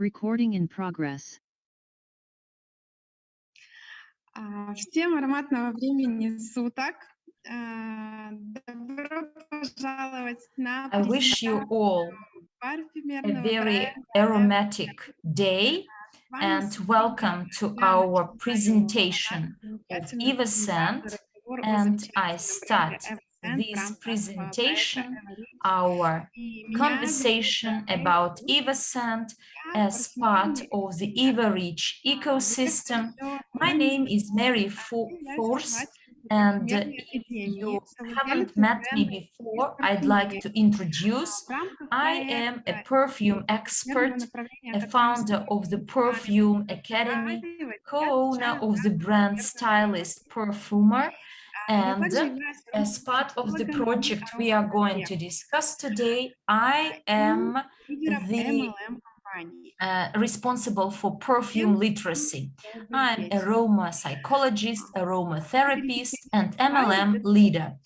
Recording in progress. Всем ароматного времени суток. Добро пожаловать на I wish you all a very aromatic day and welcome to our presentation of EvoScent. And I start this presentation, our conversation about EvoScent as part of the Evorich ecosystem. My name is Mary Force, and if you haven't met me before, I'd like to introduce. I am a perfume expert, a founder of the Perfume Academy, co-owner of the brand Stylist Perfumer, and as part of the project we are going to discuss today, I am the responsible for perfume literacy. I'm aroma psychologist, aromatherapist, and MLM leader.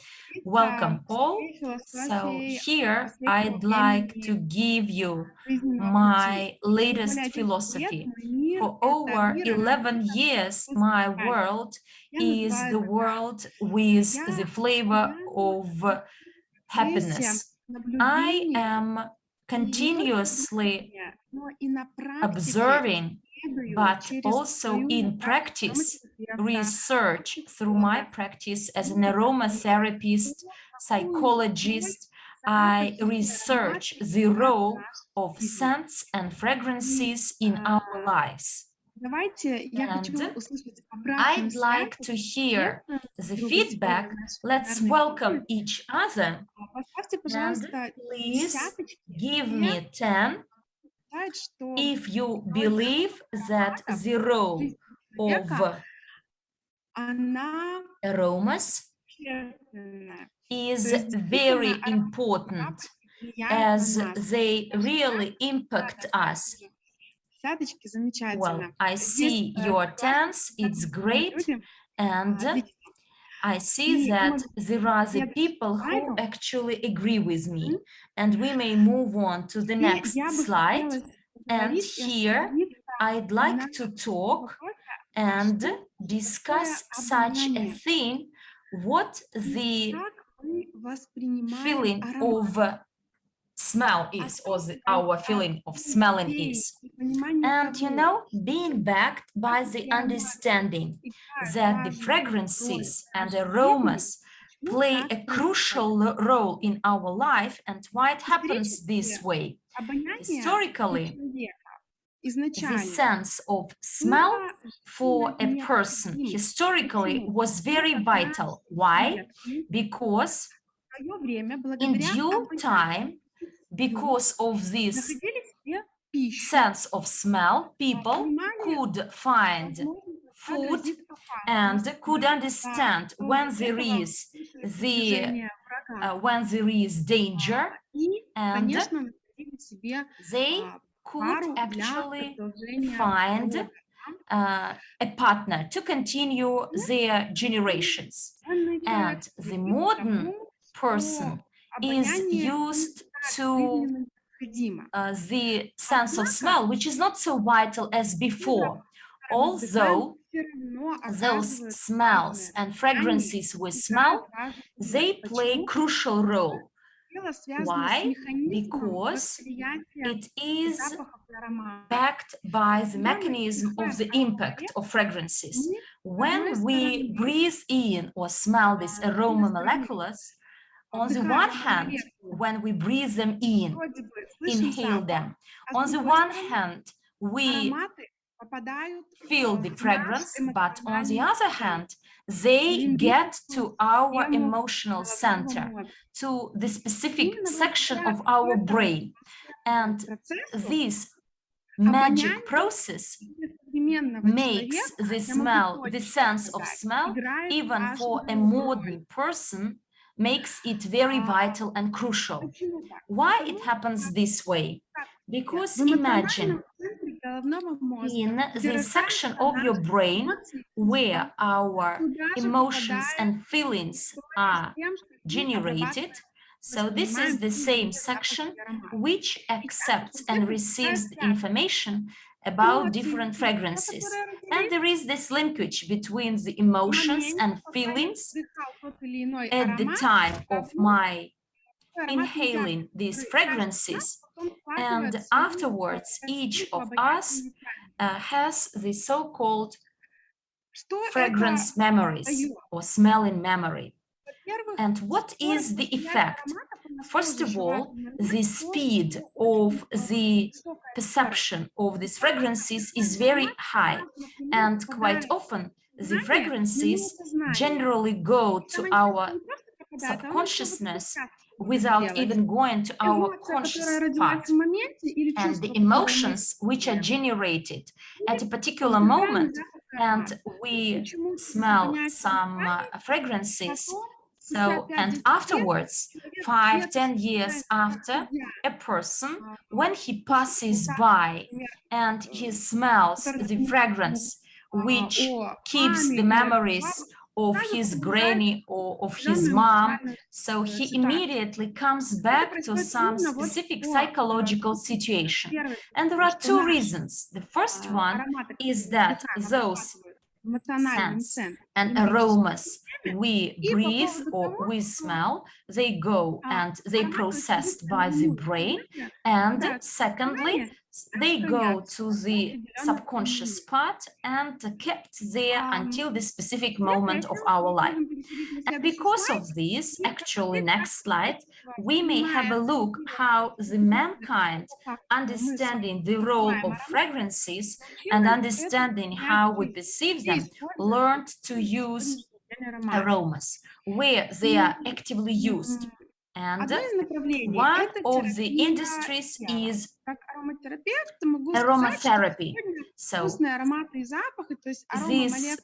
Welcome all. So here I'd like to give you my latest philosophy. For over 11 years, my world is the world with the flavor of happiness. I am continuously observing, but also in practice, research through my practice as an aromatherapist, psychologist. I research the role of scents and fragrances in our lives. And I'd like to hear the feedback. Let's welcome each other. And please give me 10 if you believe that the role of aromas is very important, as they really impact us. Well, I see your tens, it's great, and I see that there are the people who actually agree with me, and we may move on to the next slide. And here I'd like to talk and discuss such a thing, what the feeling of smell is, or our feeling of smelling is. And you know, being backed by the understanding that the fragrances and aromas play a crucial role in our life, and why it happens this way. Historically, the sense of smell for a person historically was very vital. Why? Because in due time, because of this sense of smell, people could find food and could understand when there is danger, and they could actually find a partner to continue their generations. And the modern person is used to the sense of smell, which is not so vital as before, although those smells and fragrances with smell, they play a crucial role. Why? Because it is backed by the mechanism of the impact of fragrances. When we breathe in or smell these aroma molecules, on the one hand, when we breathe them in, inhale them, on the one hand, we feel the fragrance, but on the other hand, they get to our emotional center, to the specific section of our brain. And this magic process makes the smell, the sense of smell, even for a modern person, makes it very vital and crucial. Why it happens this way? Because imagine in the section of your brain where our emotions and feelings are generated, So this is the same section which accepts and receives the information about different fragrances. And there is this linkage between the emotions and feelings at the time of my inhaling these fragrances, and afterwards each of us has the so-called fragrance memories or smelling memory. And what is the effect? First of all, the speed of the perception of these fragrances is very high, and quite often the fragrances generally go to our subconsciousness without even going to our conscious part. And the emotions which are generated at a particular moment, and we smell some fragrances, so, and afterwards, 5-10 years after, a person, when he passes by and he smells the fragrance which keeps the memories of his granny or of his mom, so he immediately comes back to some specific psychological situation. And there are two reasons. The first one is that those scents and aromas we breathe or we smell, they go and they processed by the brain, and secondly, they go to the subconscious part and kept there until the specific moment of our life. And because of this, actually, next slide, we may have a look how the mankind, understanding the role of fragrances and understanding how we perceive them, learned to use aromas, where they are actively used. And one of the industries is aromatherapy. So these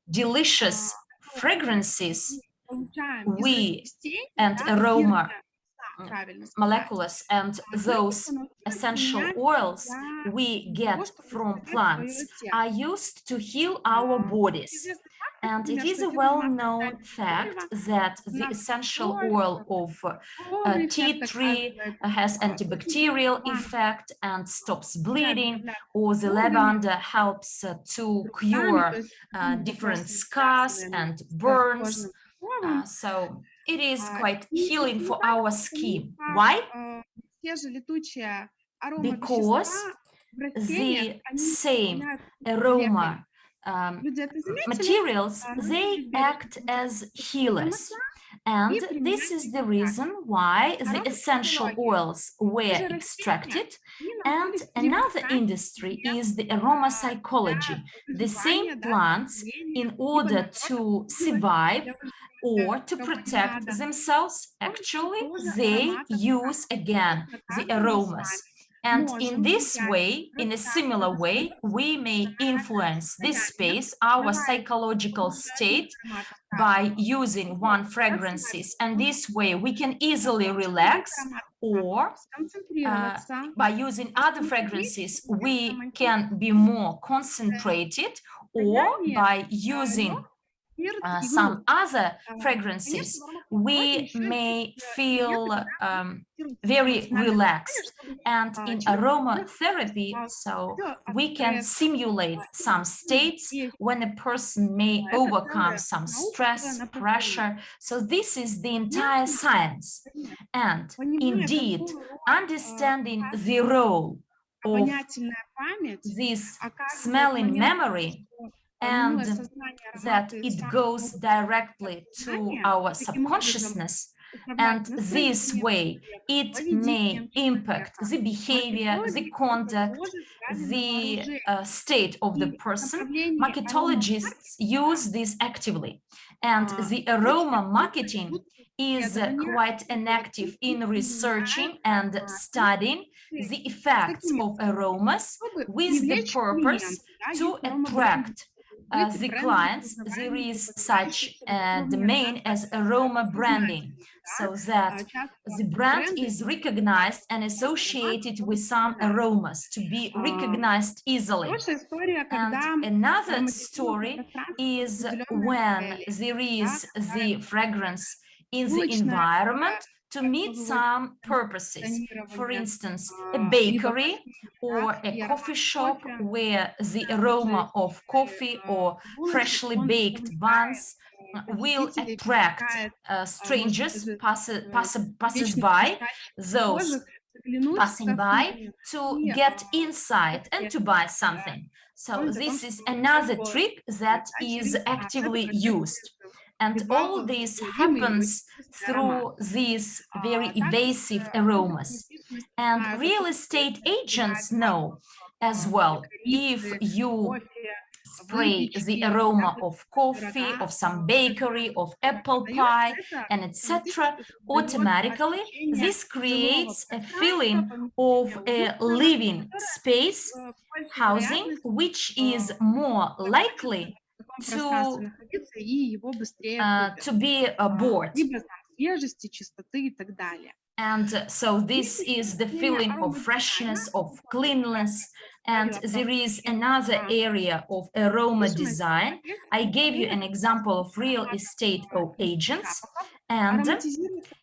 delicious fragrances we and aroma molecules and those essential oils we get from plants are used to heal our bodies. And it is a well-known fact that the essential oil of tea tree has antibacterial effect and stops bleeding, or the lavender helps to cure different scars and burns. So it is quite healing for our skin. Why? Because the same aroma materials, they act as healers. And this is the reason why the essential oils were extracted. And another industry is the aroma psychology. The same plants, in order to survive or to protect themselves, actually, they use again the aromas. And in this way, in a similar way, we may influence this space, our psychological state, by using one fragrances. And this way, we can easily relax, or by using other fragrances, we can be more concentrated, or by using some other fragrances, we may feel very relaxed. And in aromatherapy, so we can simulate some states when a person may overcome some stress, pressure. So this is the entire science. And indeed, understanding the role of this smelling memory, and that it goes directly to our subconsciousness, and this way it may impact the behavior, the conduct, the state of the person. Marketologists use this actively, and the aroma marketing is quite inactive in researching and studying the effects of aromas with the purpose to attract the clients. There is such a domain as aroma branding, so that the brand is recognized and associated with some aromas to be recognized easily. And another story is when there is the fragrance in the environment, to meet some purposes. For instance, a bakery or a coffee shop where the aroma of coffee or freshly baked buns will attract strangers, passers-by, those passing by, to get inside and to buy something. So this is another trick that is actively used. And all this happens through these very evasive aromas. And real estate agents know as well, if you spray the aroma of coffee, of some bakery, of apple pie, and etc., automatically this creates a feeling of a living space, housing, which is more likely to be bored. And so this is the feeling of freshness, of cleanliness. And there is another area of aroma design. I gave you an example of real estate agents, and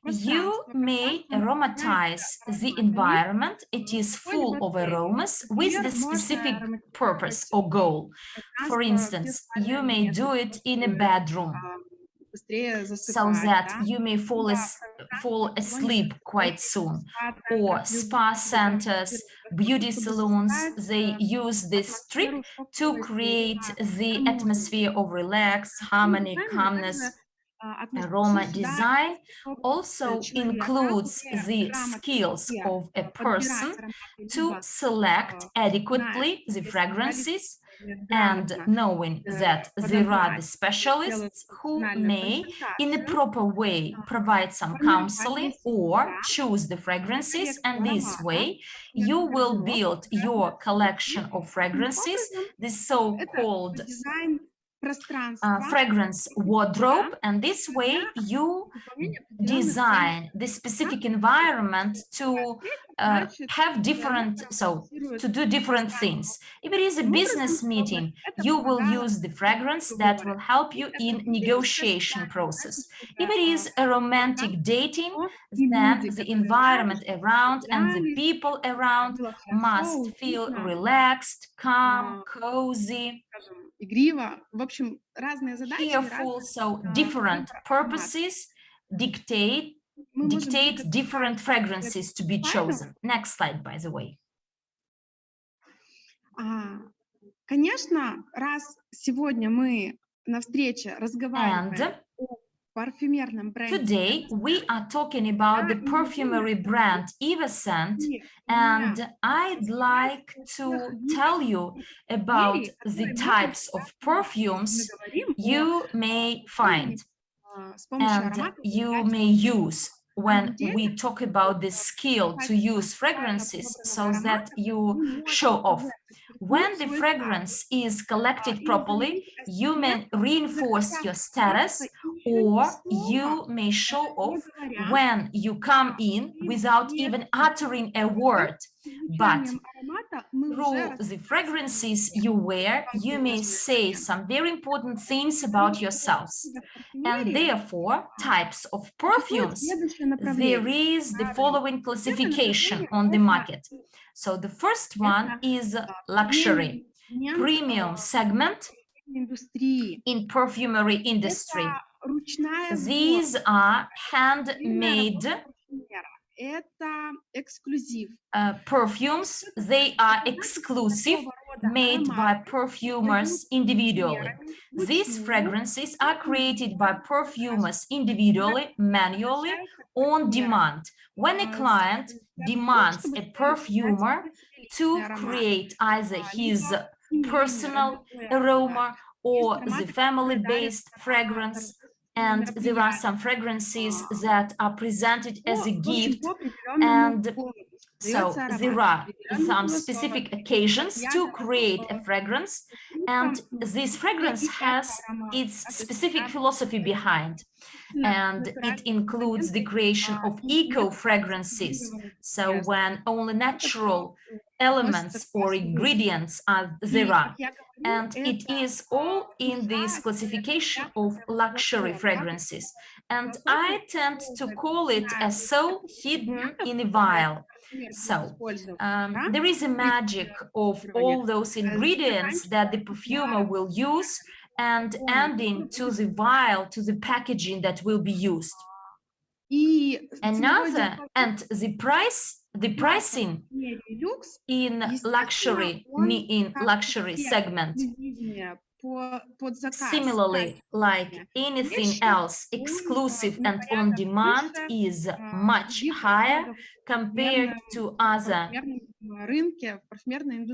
you may aromatize the environment. It is full of aromas with the specific purpose or goal. For instance, you may do it in a bedroom, so that you may fall asleep quite soon. Or spa centers, beauty salons, they use this trick to create the atmosphere of relaxed, harmony, calmness. Aroma design also includes the skills of a person to select adequately the fragrances, and knowing that there are the specialists who may, in a proper way, provide some counseling or choose the fragrances, and this way you will build your collection of fragrances, the so-called fragrance wardrobe, and this way you design the specific environment to have different, to do different things. If it is a business meeting, you will use the fragrance that will help you in negotiation process. If it is a romantic dating, then the environment around and the people around must feel relaxed, calm, cozy, careful. So different purposes dictate different fragrances to be chosen. Next slide, by the way. Конечно, раз сегодня мы на встрече разговариваем о парфюмерном бренде. Today we are talking about the perfumery brand EvoScent, and I'd like to tell you about the types of perfumes you may find and you may use when we talk about the skill to use fragrances, so that you show off. When the fragrance is collected properly, you may reinforce your status, or you may show off when you come in without even uttering a word. But through the fragrances you wear, you may say some very important things about yourselves. And therefore, types of perfumes, there is the following classification on the market. So the first one is luxury, premium segment in perfumery industry. These are handmade perfumes. They are exclusive, made by perfumers individually. These fragrances are created by perfumers individually, manually, on demand. When a client demands a perfumer to create either his personal aroma or the family-based fragrance, and there are some fragrances that are presented as a gift, and so there are some specific occasions to create a fragrance, and this fragrance has its specific philosophy behind. and it includes the creation of eco-fragrances. So when only natural elements or ingredients are there, and it is all in this classification of luxury fragrances. And I tend to call it a soul hidden in a vial. So there is a magic of all those ingredients that the perfumer will use and ending to the vial, to the packaging that will be used. Another, and the pricing in luxury segment, similarly, like anything else, exclusive and on demand is much higher compared to other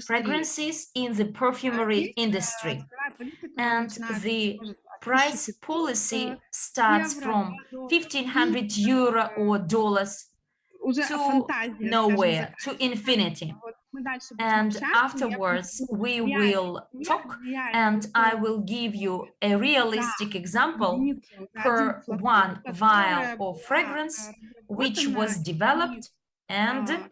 fragrances in the perfumery industry. And the price policy starts from 1,500 euro or dollars to nowhere, to infinity. And afterwards we will talk, and I will give you a realistic example per one vial of fragrance which was developed and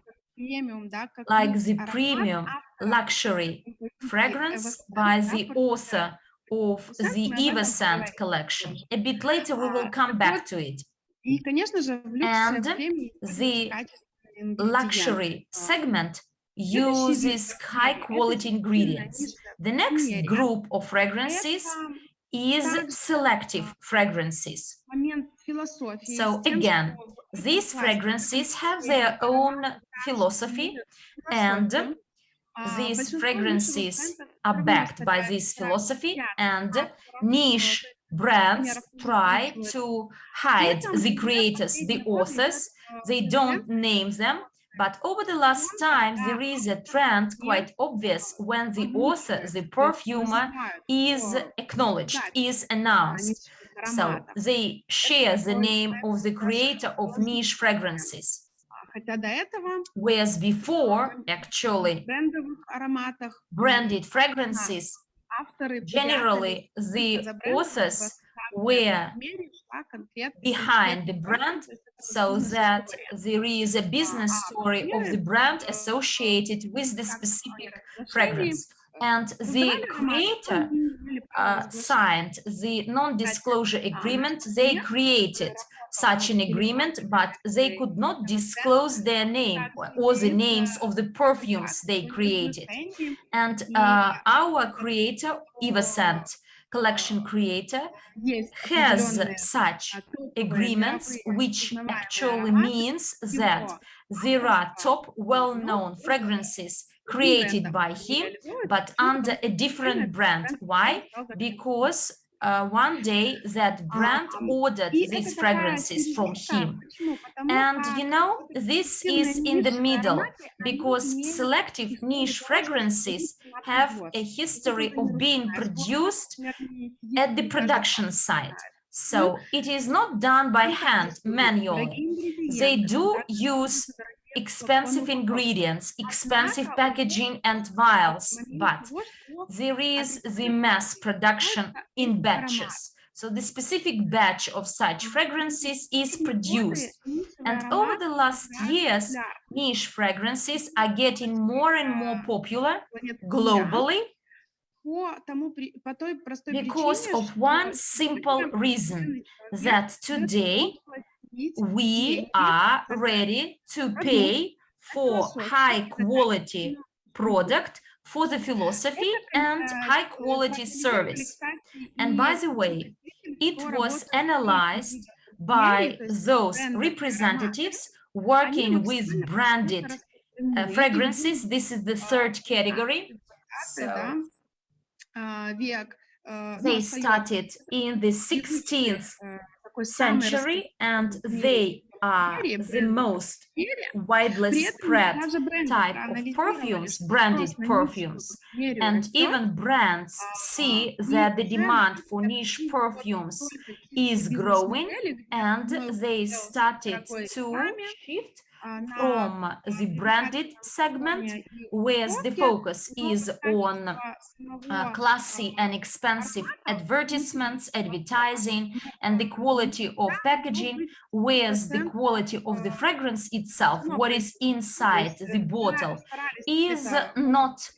like the premium luxury fragrance by the author of the EvoScent collection. A bit later we will come back to it. And the luxury segment uses high-quality ingredients. The next group of fragrances is selective fragrances. So again, these fragrances have their own philosophy, and these fragrances are backed by this philosophy, and niche brands try to hide the creators, the authors. They don't name them, but over the last time there is a trend quite obvious when the author, the perfumer, is acknowledged, is announced. So they share the name of the creator of niche fragrances. Whereas before, actually, branded fragrances, generally the authors were behind the brand, so that there is a business story of the brand associated with the specific fragrance. And the creator signed the non-disclosure agreement. They created such an agreement, but they could not disclose their name or the names of the perfumes they created. And our creator, EvoScent collection creator, has such agreements, which actually means that there are top well-known fragrances created by him, but under a different brand. Why? Because one day that brand ordered these fragrances from him. And you know, this is in the middle, because selective niche fragrances have a history of being produced at the production site. So it is not done by hand, manually. They do use expensive ingredients, expensive packaging and vials, but there is the mass production in batches. So the specific batch of such fragrances is produced. And over the last years, niche fragrances are getting more and more popular globally because of one simple reason, that today we are ready to pay for high quality product, for the philosophy and high quality service. And by the way, it was analyzed by those representatives working with branded fragrances. This is the third category. So they started in the 16th century, and they are the most widely spread type of perfumes, branded perfumes. And even brands see that the demand for niche perfumes is growing, and they started to shift from the branded segment, where the focus is on classy and expensive advertisements, advertising, and the quality of packaging, whereas the quality of the fragrance itself, what is inside the bottle, is not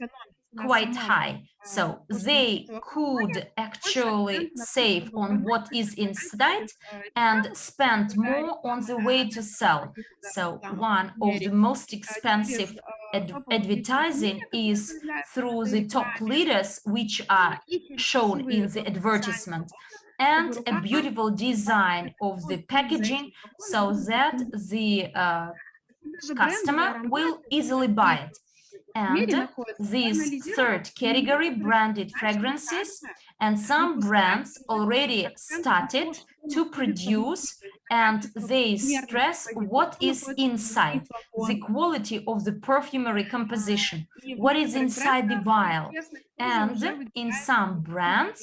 quite high. So they could actually save on what is inside and spend more on the way to sell. So one of the most expensive advertising is through the top leaders, which are shown in the advertisement, and a beautiful design of the packaging so that the customer will easily buy it. And this third category, branded fragrances, and some brands already started to produce, and they stress what is inside, the quality of the perfumery composition, what is inside the vial. And in some brands,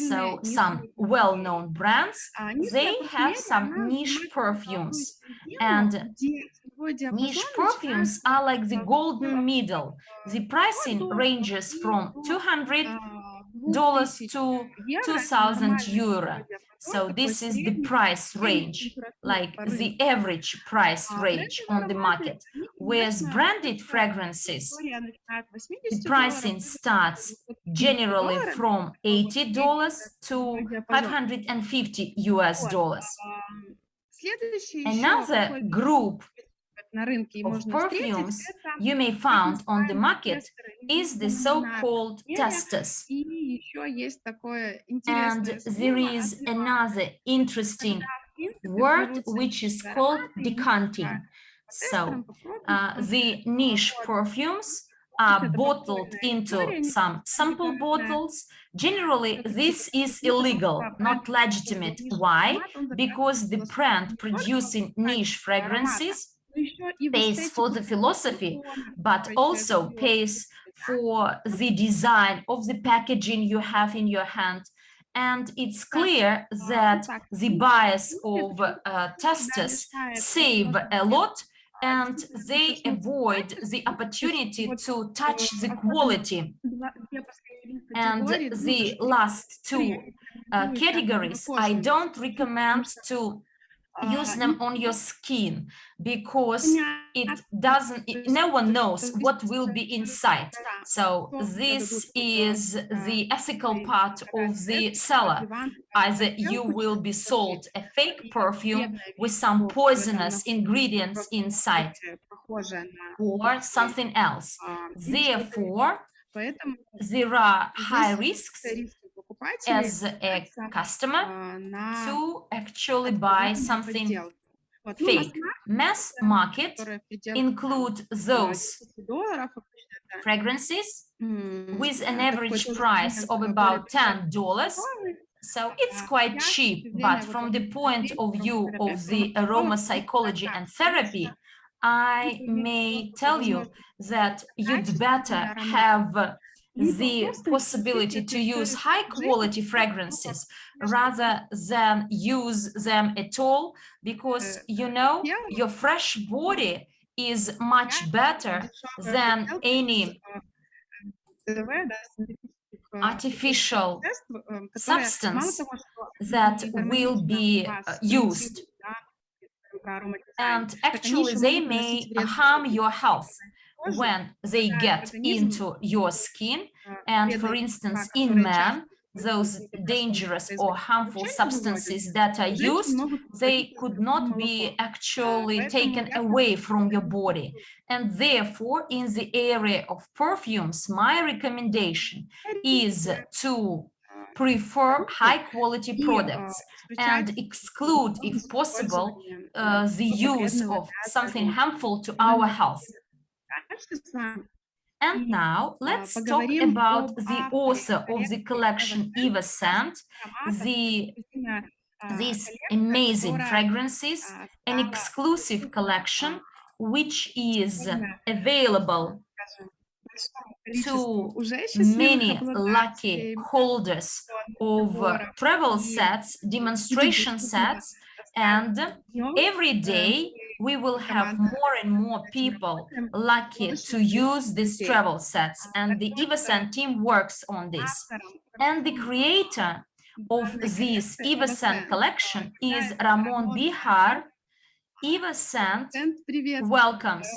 so some well-known brands, they have some niche perfumes, and niche perfumes are like the golden middle. The pricing ranges from $200 to €2,000. So this is the price range, like the average price range on the market. Whereas branded fragrances, the pricing starts generally from $80 to $550. Another group of perfumes you may find on the market is the so-called testers. And there is another interesting word which is called decanting. So the niche perfumes are bottled into some sample bottles. Generally, this is illegal, not legitimate. Why? Because the brand producing niche fragrances pays for the philosophy, but also pays for the design of the packaging you have in your hand. And it's clear that the buyers of testers save a lot, and they avoid the opportunity to touch the quality. And the last two categories, I don't recommend to use them on your skin, because no one knows what will be inside. So this is the ethical part of the seller. Either you will be sold a fake perfume with some poisonous ingredients inside, or something else. Therefore, there are high risks as a customer to actually buy something fake. Mass market include those fragrances with an average price of about $10. So it's quite cheap, but from the point of view of the aroma psychology and therapy, I may tell you that you'd better have the possibility to use high quality fragrances rather than use them at all, because you know your fresh body is much better than any artificial substance that will be used. And actually they may harm your health when they get into your skin. And for instance, in men, those dangerous or harmful substances that are used, they could not be actually taken away from your body. And therefore, in the area of perfumes, my recommendation is to prefer high-quality products and exclude, if possible, the use of something harmful to our health. And now let's talk about the author of the collection EvoScent, these amazing fragrances, an exclusive collection which is available to many lucky holders of travel sets, demonstration sets, and every day we will have more and more people lucky to use these travel sets, and the EvoScent team works on this. And the creator of this EvoScent collection is Ramon Bejar. EvoScent welcomes.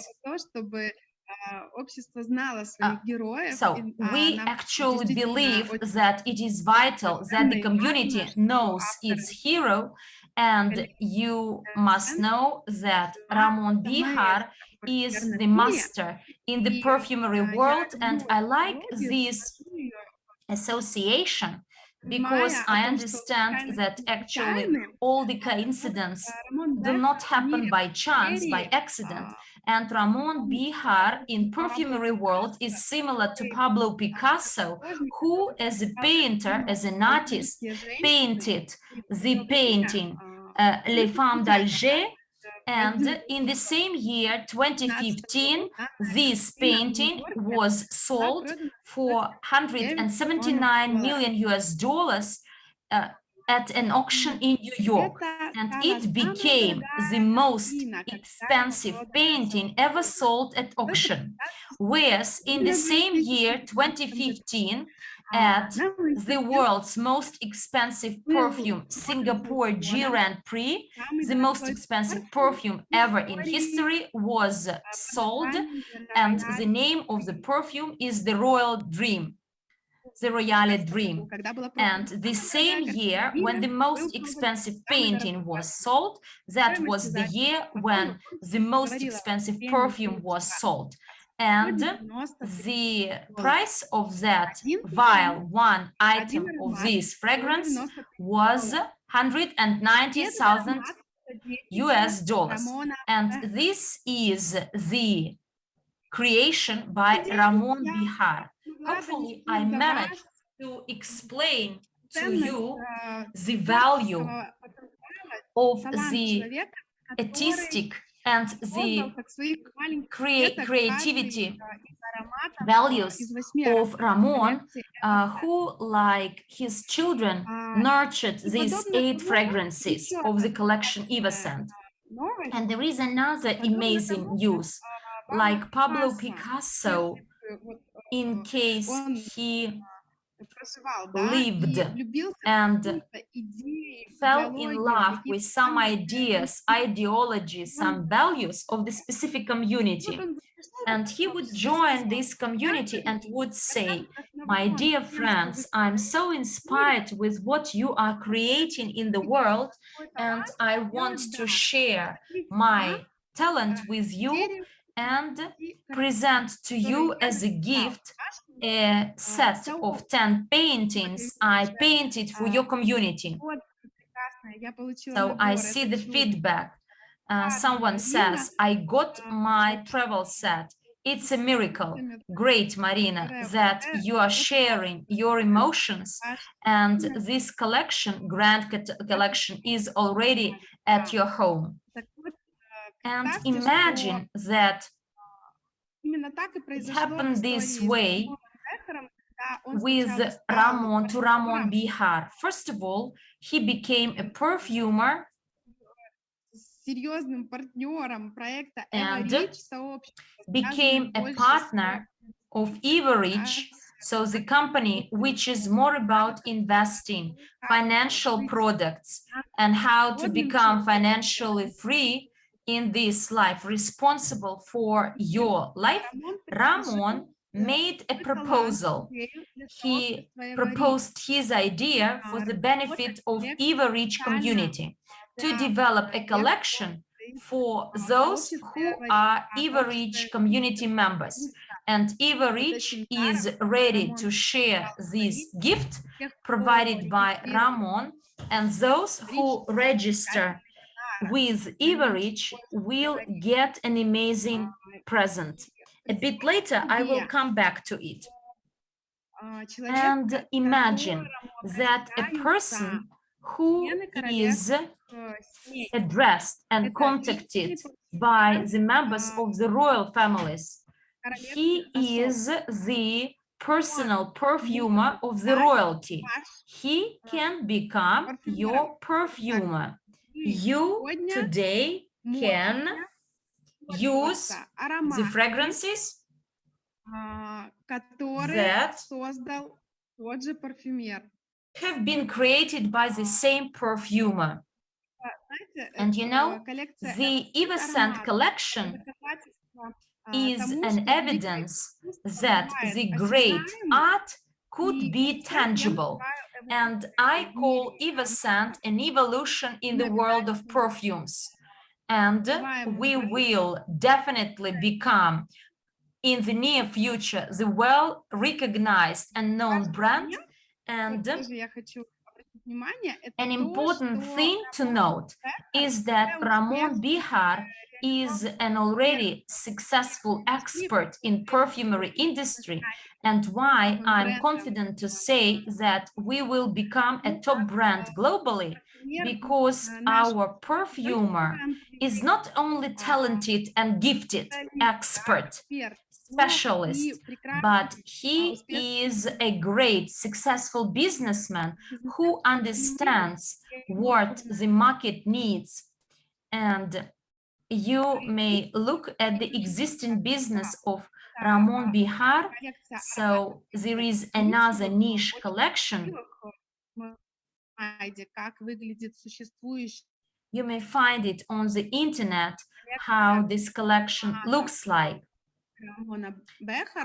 So we actually believe that it is vital that the community knows its hero, and you must know that Ramon Bejar is the master in the perfumery world, and I like this association because I understand that actually all the coincidences do not happen by chance, by accident. And Ramon Bejar in perfumery world is similar to Pablo Picasso, who as a painter, as an artist, painted the painting Les Femmes d'Alger. And in the same year, 2015, this painting was sold for $179 million at an auction in New York. And it became the most expensive painting ever sold at auction. Whereas in the same year, 2015, at the world's most expensive perfume, Singapore Grand Prix, the most expensive perfume ever in history was sold, and the name of the perfume is the Royal Dream, the Royale Dream. And the same year when the most expensive painting was sold, that was the year when the most expensive perfume was sold. And the price of that vial, one item of this fragrance, was $190,000 US. And this is the creation by Ramon Bejar. Hopefully, I managed to explain to you the value of the artistic and the creativity values of Ramon, who, like his children, nurtured these 8 fragrances of the collection EvoScent. And there is another amazing news, like Pablo Picasso, in case he lived and fell in love with some ideas, ideologies, some values of the specific community. And he would join this community and would say, my dear friends, I'm so inspired with what you are creating in the world, and I want to share my talent with you and present to you as a gift a set of 10 paintings I painted for your community. So I see the feedback. Someone says, I got my travel set. It's a miracle. Great, Marina, that you are sharing your emotions, and this collection, grand collection, is already at your home. And imagine that it happened this way with Ramon Bejar. First of all, he became a perfumer and became a partner of Evorich, so the company which is more about investing financial products and how to become financially free in this life, responsible for your life. Ramon made a proposal. He proposed his idea for the benefit of Evorich community to develop a collection for those who are Evorich community members. And Evorich is ready to share this gift provided by Ramon, and those who register with Evorich will get an amazing present. A bit later, I will come back to it. And imagine that a person who is addressed and contacted by the members of the royal families, he is the personal perfumer of the royalty. He can become your perfumer. You today can use the fragrances that have been created by the same perfumer. And you know, the EvoScent collection is an evidence that the great art could be tangible. And I call EvoScent an evolution in the world of perfumes. And we will definitely become, in the near future, the well-recognized and known brand. And an important thing to note is that Ramon Bejar is an already successful expert in perfumery industry, and why I'm confident to say that we will become a top brand globally, because our perfumer is not only talented and gifted expert, specialist, but he is a great successful businessman who understands what the market needs. And you may look at the existing business of Ramon Bejar. So there is another niche collection. You may find it on the internet, how this collection looks like,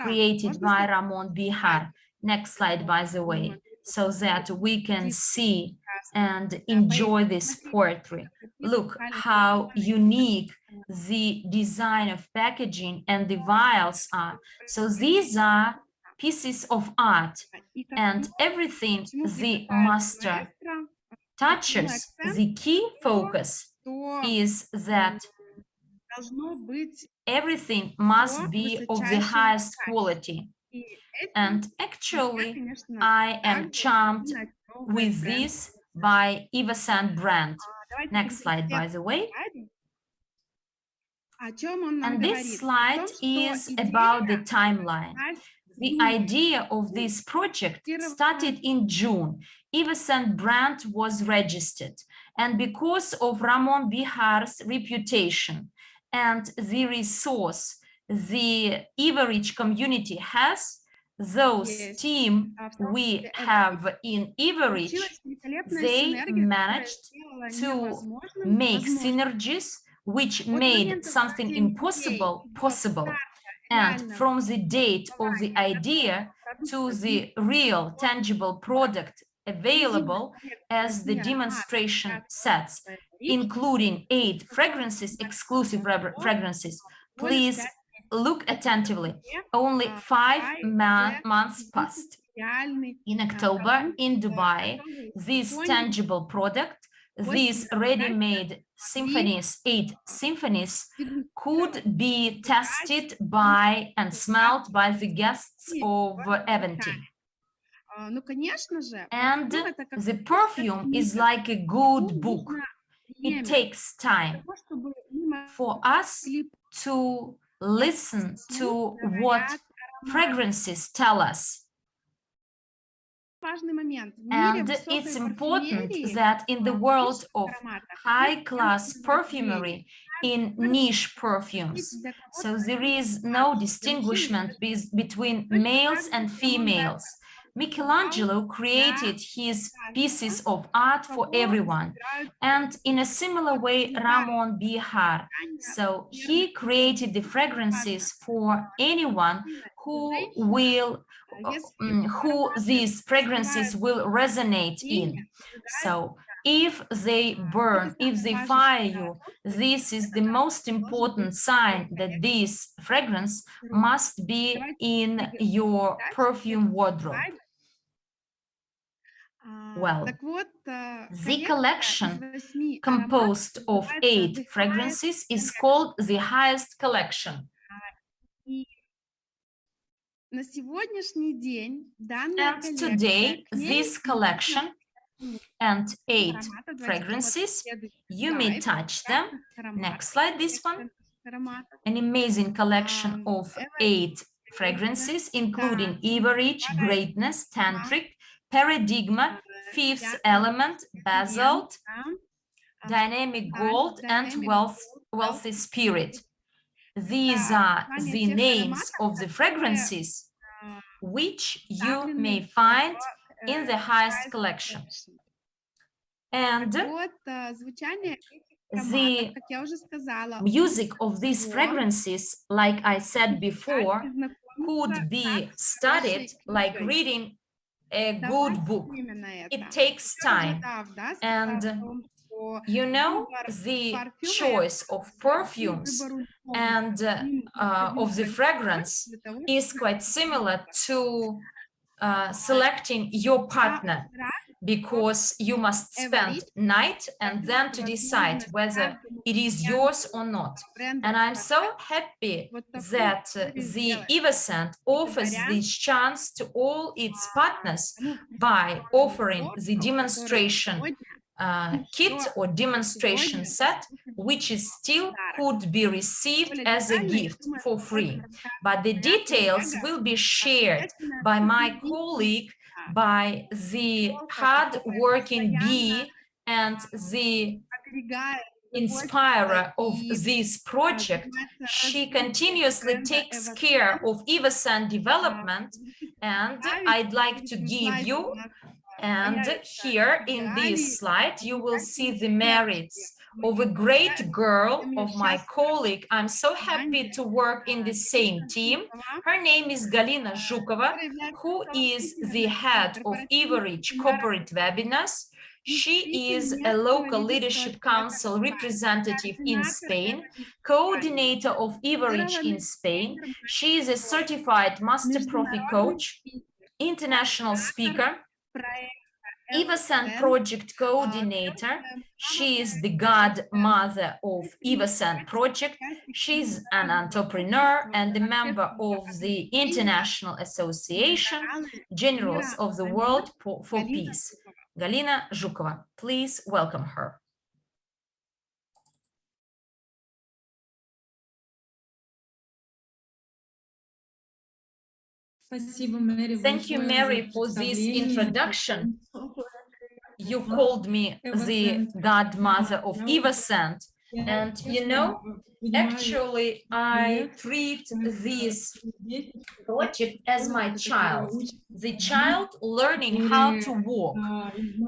created by Ramon Bejar. Next slide, by the way, so that we can see and enjoy this portrait. Look how unique the design of packaging and the vials are. So these are pieces of art, and everything the master touches, the key focus is that everything must be of the highest quality. And actually, I am charmed with this by EvoScent brand. Next slide, by the way. And this slide is about the timeline. The idea of this project started in June. EvoScent brand was registered, and because of Ramon Bejar's reputation and the resource the Evorich community has, those team we have in Evorich, they managed to make synergies which made something impossible possible. And from the date of the idea to the real tangible product available as the demonstration sets, including 8 fragrances, exclusive fragrances. Please look attentively. Only 5 months passed. In October, in Dubai, this tangible product, these ready-made symphonies, 8 symphonies, could be tested by and smelled by the guests of Eventide. And the perfume is like a good book. It takes time for us to listen to what fragrances tell us. And it's important that in the world of high-class perfumery, in niche perfumes, so there is no distinguishment between males and females. Michelangelo created his pieces of art for everyone, and in a similar way Ramon Bejar, so he created the fragrances for anyone who these fragrances will resonate in. So if they burn, if they fire you, this is the most important sign that this fragrance must be in your perfume wardrobe. Well, the collection composed of 8 fragrances is called the highest collection. And today, this collection and 8 fragrances, you may touch them. Next slide, this one. An amazing collection of 8 fragrances, including Evorich, Greatness, Tantric, Paradigma, Fifth Element, Basalt, Dynamic Gold, and Wealth wealthy spirit. These are the names of the fragrances which you may find in the highest collection. And the music of these fragrances, like I said before, could be studied like reading a good book. It takes time. And you know, the choice of perfumes and of the fragrance is quite similar to selecting your partner, because you must spend night and then to decide whether it is yours or not. And I'm so happy that the EvoScent offers this chance to all its partners by offering the demonstration kit or demonstration set, which is still could be received as a gift for free. But the details will be shared by my colleague, by the hard-working bee and the inspirer of this project. She continuously takes care of EvoScent development, and I'd like to give you, and here in this slide you will see the merits of a great girl of my colleague. I'm so happy to work in the same team. Her name is Galina Zhukova, who is the head of Evorich corporate webinars. She is a local leadership council representative in Spain, coordinator of Evorich in Spain. She is a certified master profi coach, international speaker, EvoScent project coordinator. She is the godmother of EvoScent project. She's an entrepreneur and a member of the International Association Generals of the World for Peace. Galina Zhukova, please welcome her. Thank you, Mary, for this introduction. You called me the godmother of EvoScent, and you know, actually I treat this project as my child, the child learning how to walk.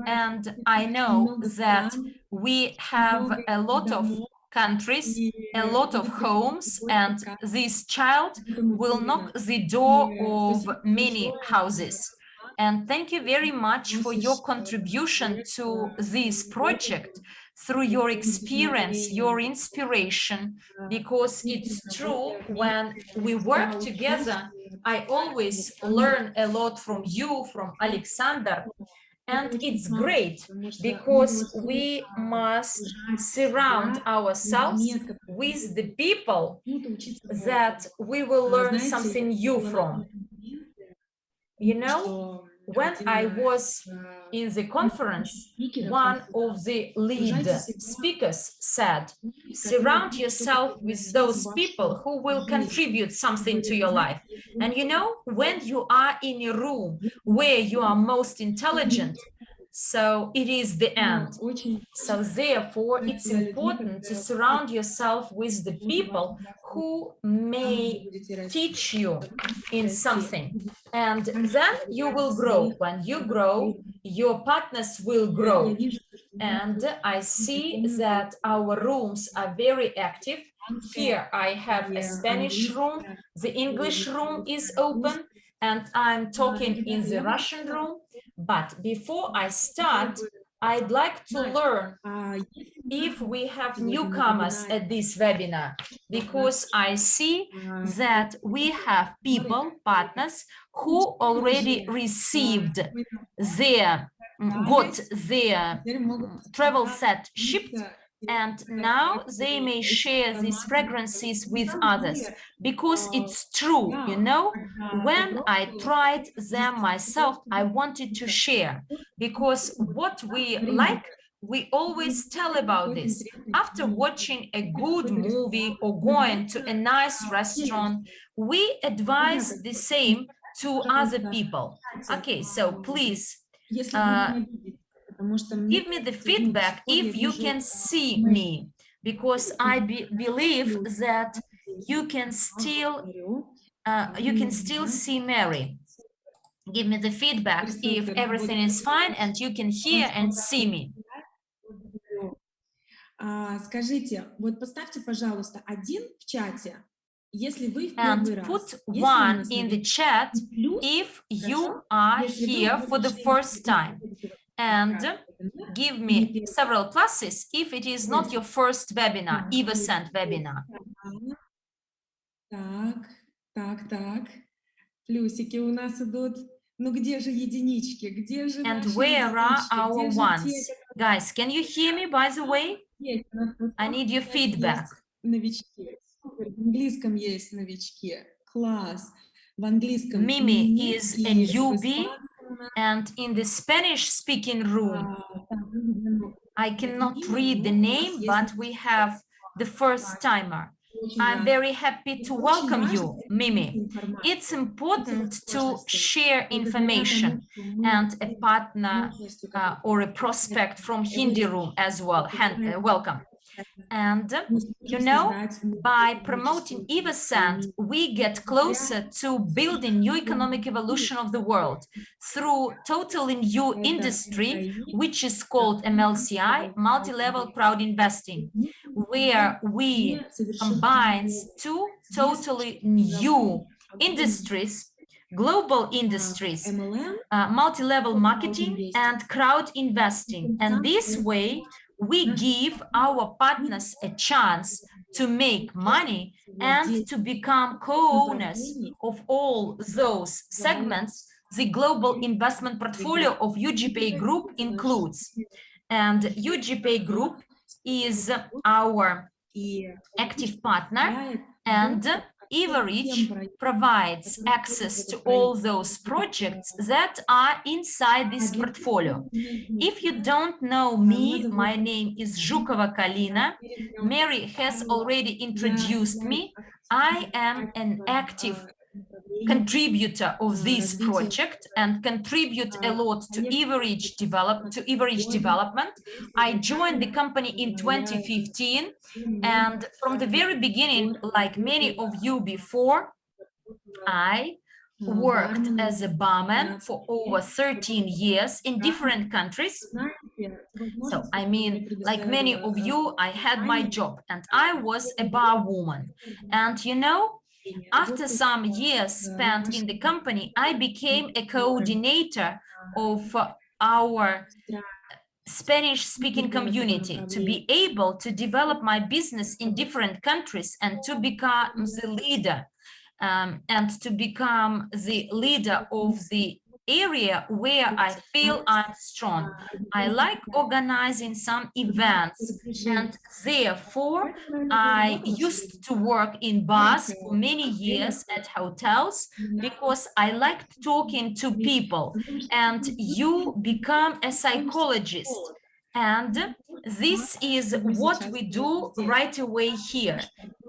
And I know that we have a lot of countries, a lot of homes, and this child will knock the door of many houses. And thank you very much for your contribution to this project through your experience, your inspiration, because it's true, when we work together, I always learn a lot from you, from Alexander. And it's great because we must surround ourselves with the people that we will learn something new from. You know, when I was in the conference, one of the lead speakers said, surround yourself with those people who will contribute something to your life. And you know, when you are in a room where you are most intelligent, so it is the end. So therefore, it's important to surround yourself with the people who may teach you in something. And then you will grow. When you grow, your partners will grow. And I see that our rooms are very active. Here I have a Spanish room, the English room is open, and I'm talking in the Russian room. But before I start, I'd like to learn if we have newcomers at this webinar, because I see that we have people, partners, who already received their, got their travel set shipped, and now they may share these fragrances with others, because it's true, you know, when I tried them myself, I wanted to share, because what we like, we always tell about this. After watching a good movie or going to a nice restaurant, we advise the same to other people. Okay, so please give me the feedback if you can see me, because I believe that you can still see Mary. Give me the feedback if everything is fine and you can hear and see me. Скажите, вот поставьте, пожалуйста, 1 в чате, если вы в And первый раз. put 1 in the chat if you are here for the first time. And give me several pluses if it is not your first webinar, EvoScent webinar. Так. Плюсики у нас идут. Ну где же единички? Где же And наши where are единички? our ones? Guys, can you hear me, by the way? I need your feedback. Новички. Супер. В английском есть новички. Класс. В английском Mimi is a newbie, and in the Spanish-speaking room, I cannot read the name, but we have the first timer. I'm very happy to welcome you, Mimi. It's important to share information, and a partner or a prospect from Hindi room as well. Welcome. And you know, by promoting EvoScent, we get closer to building new economic evolution of the world through totally new industry, which is called MLCI, multi-level crowd investing, where we combine 2 totally new industries, global industries, multi-level marketing and crowd investing. And this way, we give our partners a chance to make money and to become co-owners of all those segments the global investment portfolio of UGPay Group includes. And UGPay Group is our active partner, and Evorich provides access to all those projects that are inside this portfolio. If you don't know me, my name is Zhukova Galina. Mary has already introduced me. I am an active contributor of this project and contribute a lot to Evorich development. I joined the company in 2015, and from the very beginning, like many of you before, I worked as a barman for over 13 years in different countries. So, I mean, like many of you, I had my job and I was a bar woman. And you know, after some years spent in the company, I became a coordinator of our Spanish-speaking community to be able to develop my business in different countries and to become the leader of the area where I feel I'm strong. I like organizing some events, and therefore I used to work in bars for many years at hotels because I liked talking to people, and you become a psychologist. And this is what we do right away here.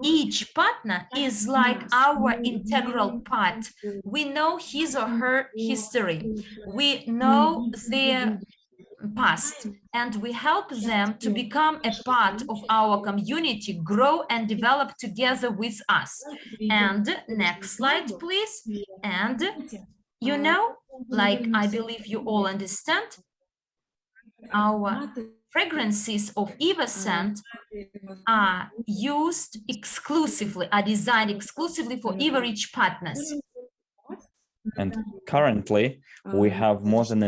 Each partner is like our integral part. We know his or her history. We know their past, and we help them to become a part of our community, grow and develop together with us. And next slide, please. And you know, like I believe you all understand, our fragrances of EvoScent are used exclusively, are designed exclusively for Evorich partners. And currently, we have more than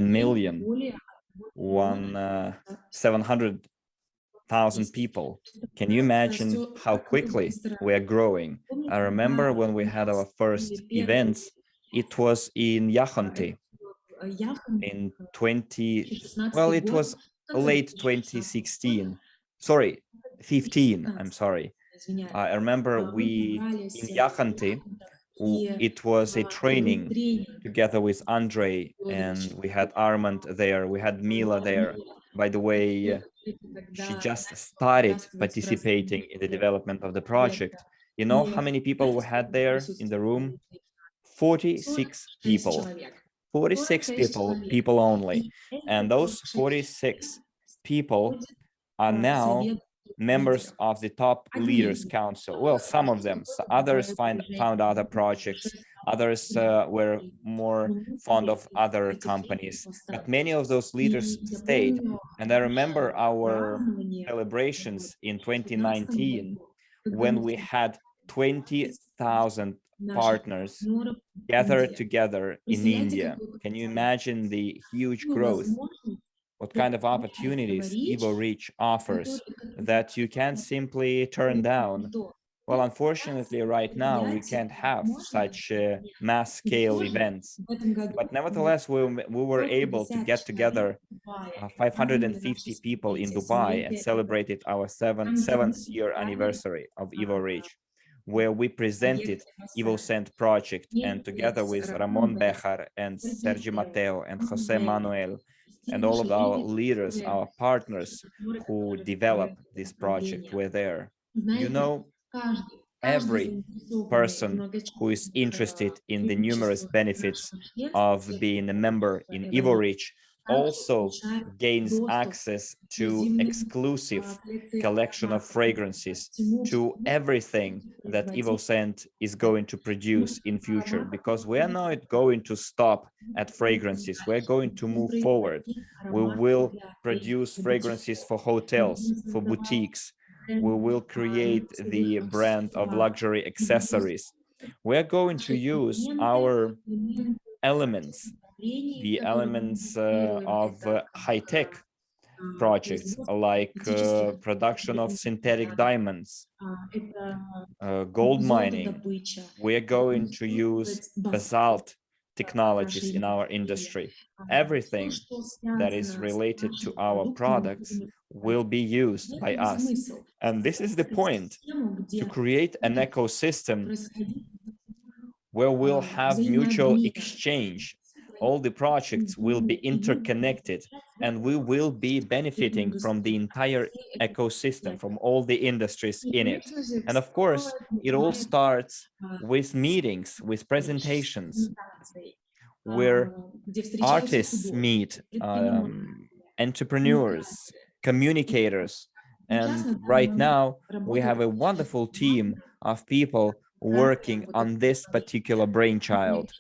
700,000 people. Can you imagine how quickly we are growing? I remember when we had our first events, it was in Yahanti in it was late 2016. Sorry, 15, I'm sorry. I remember in Yahanti, it was a training together with Andrey, and we had Armand there, we had Mila there. By the way, she just started participating in the development of the project. You know how many people we had there in the room? 46 people. 46 people only. And those 46 people are now members of the top leaders council. Well, some of them, others found other projects, others were more fond of other companies, but many of those leaders stayed. And I remember our celebrations in 2019 when we had 20,000 partners gathered together in India. Can you imagine the huge growth? What kind of opportunities Evorich offers that you can't simply turn down? Well, unfortunately, right now, we can't have such mass scale events. But nevertheless, we were able to get together 550 people in Dubai and celebrated our seventh year anniversary of Evorich, where we presented EvoScent project, and together with Ramon Bejar and Sergio Mateo and Jose Manuel and all of our leaders, our partners who developed this project were there. You know, every person who is interested in the numerous benefits of being a member in Evorich also gains access to exclusive collection of fragrances, to everything that EvoScent is going to produce in future, because we are not going to stop at fragrances. We're going to move forward. We will produce fragrances for hotels, for boutiques. We will create the brand of luxury accessories. We're going to use our elements, the elements of high-tech projects like production of synthetic diamonds, gold mining. We're going to use basalt technologies in our industry. Everything that is related to our products will be used by us. And this is the point, to create an ecosystem where we'll have mutual exchange. All the projects will be interconnected, and we will be benefiting from the entire ecosystem, from all the industries in it. And of course, it all starts with meetings, with presentations, where artists meet, entrepreneurs, communicators. And right now, we have a wonderful team of people working on this particular brainchild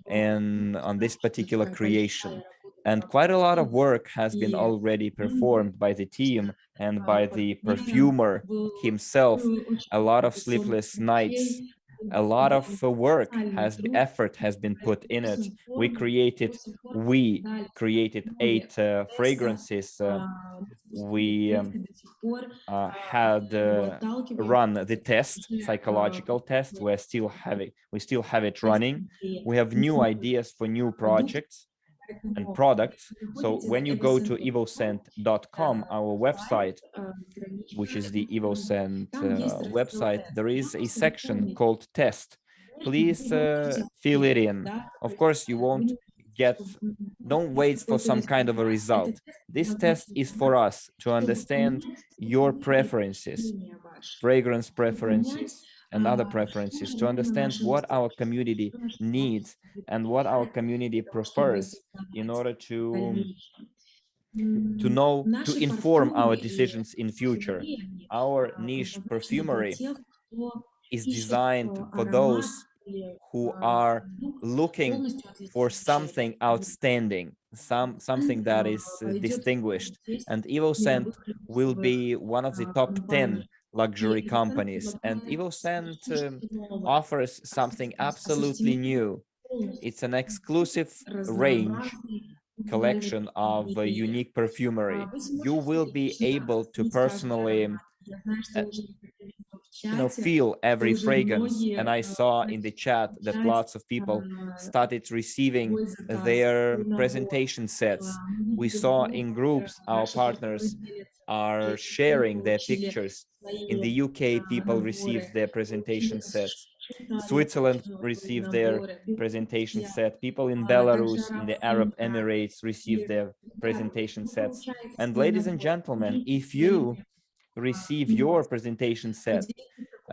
and on this particular creation. And quite a lot of work has been already performed by the team and by the perfumer himself. A lot of sleepless nights, a lot of effort has been put in it. We created 8 fragrances. We had run the test, psychological test. We still have it running. We have new ideas for new projects and products. So when you go to evoscent.com, our website, which is the EvoScent website, there is a section called test. Please fill it in. Of course, you won't don't wait for some kind of a result. This test is for us to understand your preferences, fragrance preferences, and other preferences, to understand what our community needs and what our community prefers, in order to inform our decisions in future. Our niche perfumery is designed for those who are looking for something outstanding, something that is distinguished. And EvoScent will be one of the top 10 luxury companies. And EvoScent offers something absolutely new. It's an exclusive range collection of unique perfumery. You will be able to personally feel every fragrance. And I saw in the chat that lots of people started receiving their presentation sets. We saw in groups our partners are sharing their pictures. In the UK, people received their presentation sets. Switzerland received their presentation set. People in Belarus, in the Arab Emirates, received their presentation sets. And ladies and gentlemen, if you receive your presentation set,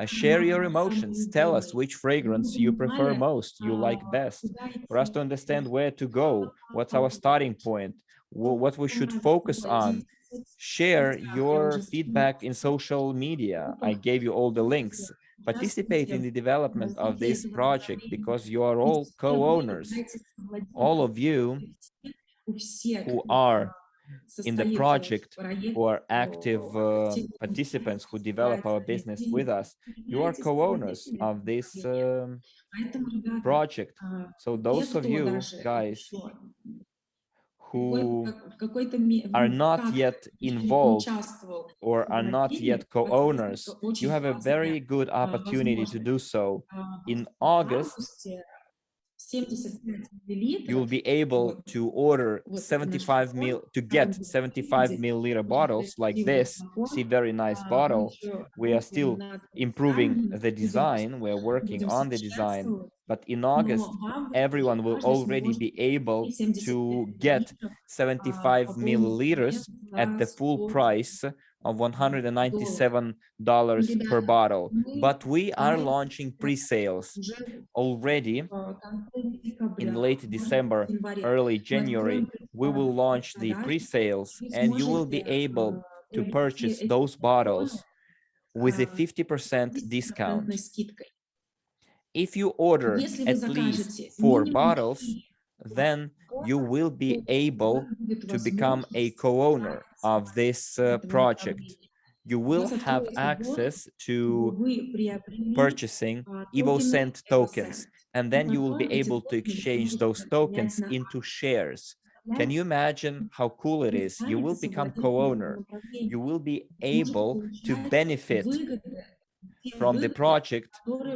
share your emotions. Tell us which fragrance you prefer most, you like best, for us to understand where to go, what's our starting point, what we should focus on, share your feedback in social media. I gave you all the links. Participate in the development of this project because you are all co-owners. All of you who are in the project, who are active participants who develop our business with us, you are co-owners of this project. So those of you guys who are not yet involved or are not yet co-owners, you have a very good opportunity to do so. In August, you'll be able to order 75 ml, to get 75 milliliter bottles like this. See, very nice bottle. We are still improving the design. We're working on the design. But in August, everyone will already be able to get 75 milliliters at the full price of $197 per bottle. But we are launching pre-sales already. In late December, early January, we will launch the pre-sales, and you will be able to purchase those bottles with a 50% discount. If you order at least 4 bottles, then you will be able to become a co-owner of this project. You will have access to purchasing EvoScent tokens, and then you will be able to exchange those tokens into shares. Can you imagine how cool it is? You will become co-owner. You will be able to benefit from the project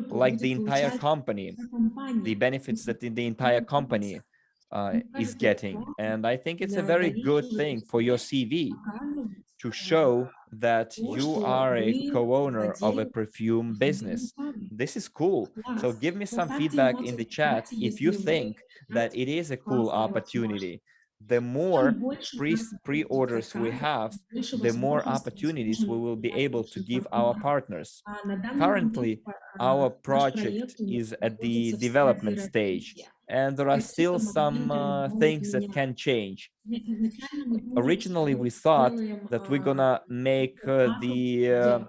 like the entire company, the benefits that the entire company is getting. And I think it's a very good thing for your CV to show that you are a co-owner of a perfume business. This is cool. So give me some feedback in the chat if you think that it is a cool opportunity. The more pre-orders we have, the more opportunities we will be able to give our partners. Currently, our project is at the development stage, and there are still some things that can change. Originally, we thought that we're gonna make the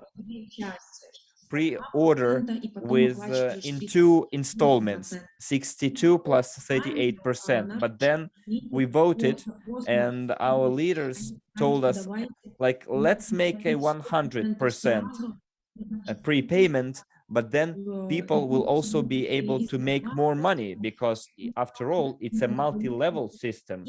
pre-order with in 2 installments, 62 plus 38%. But then we voted, and our leaders told us, like, let's make a 100% prepayment, but then people will also be able to make more money because, after all, it's a multi-level system.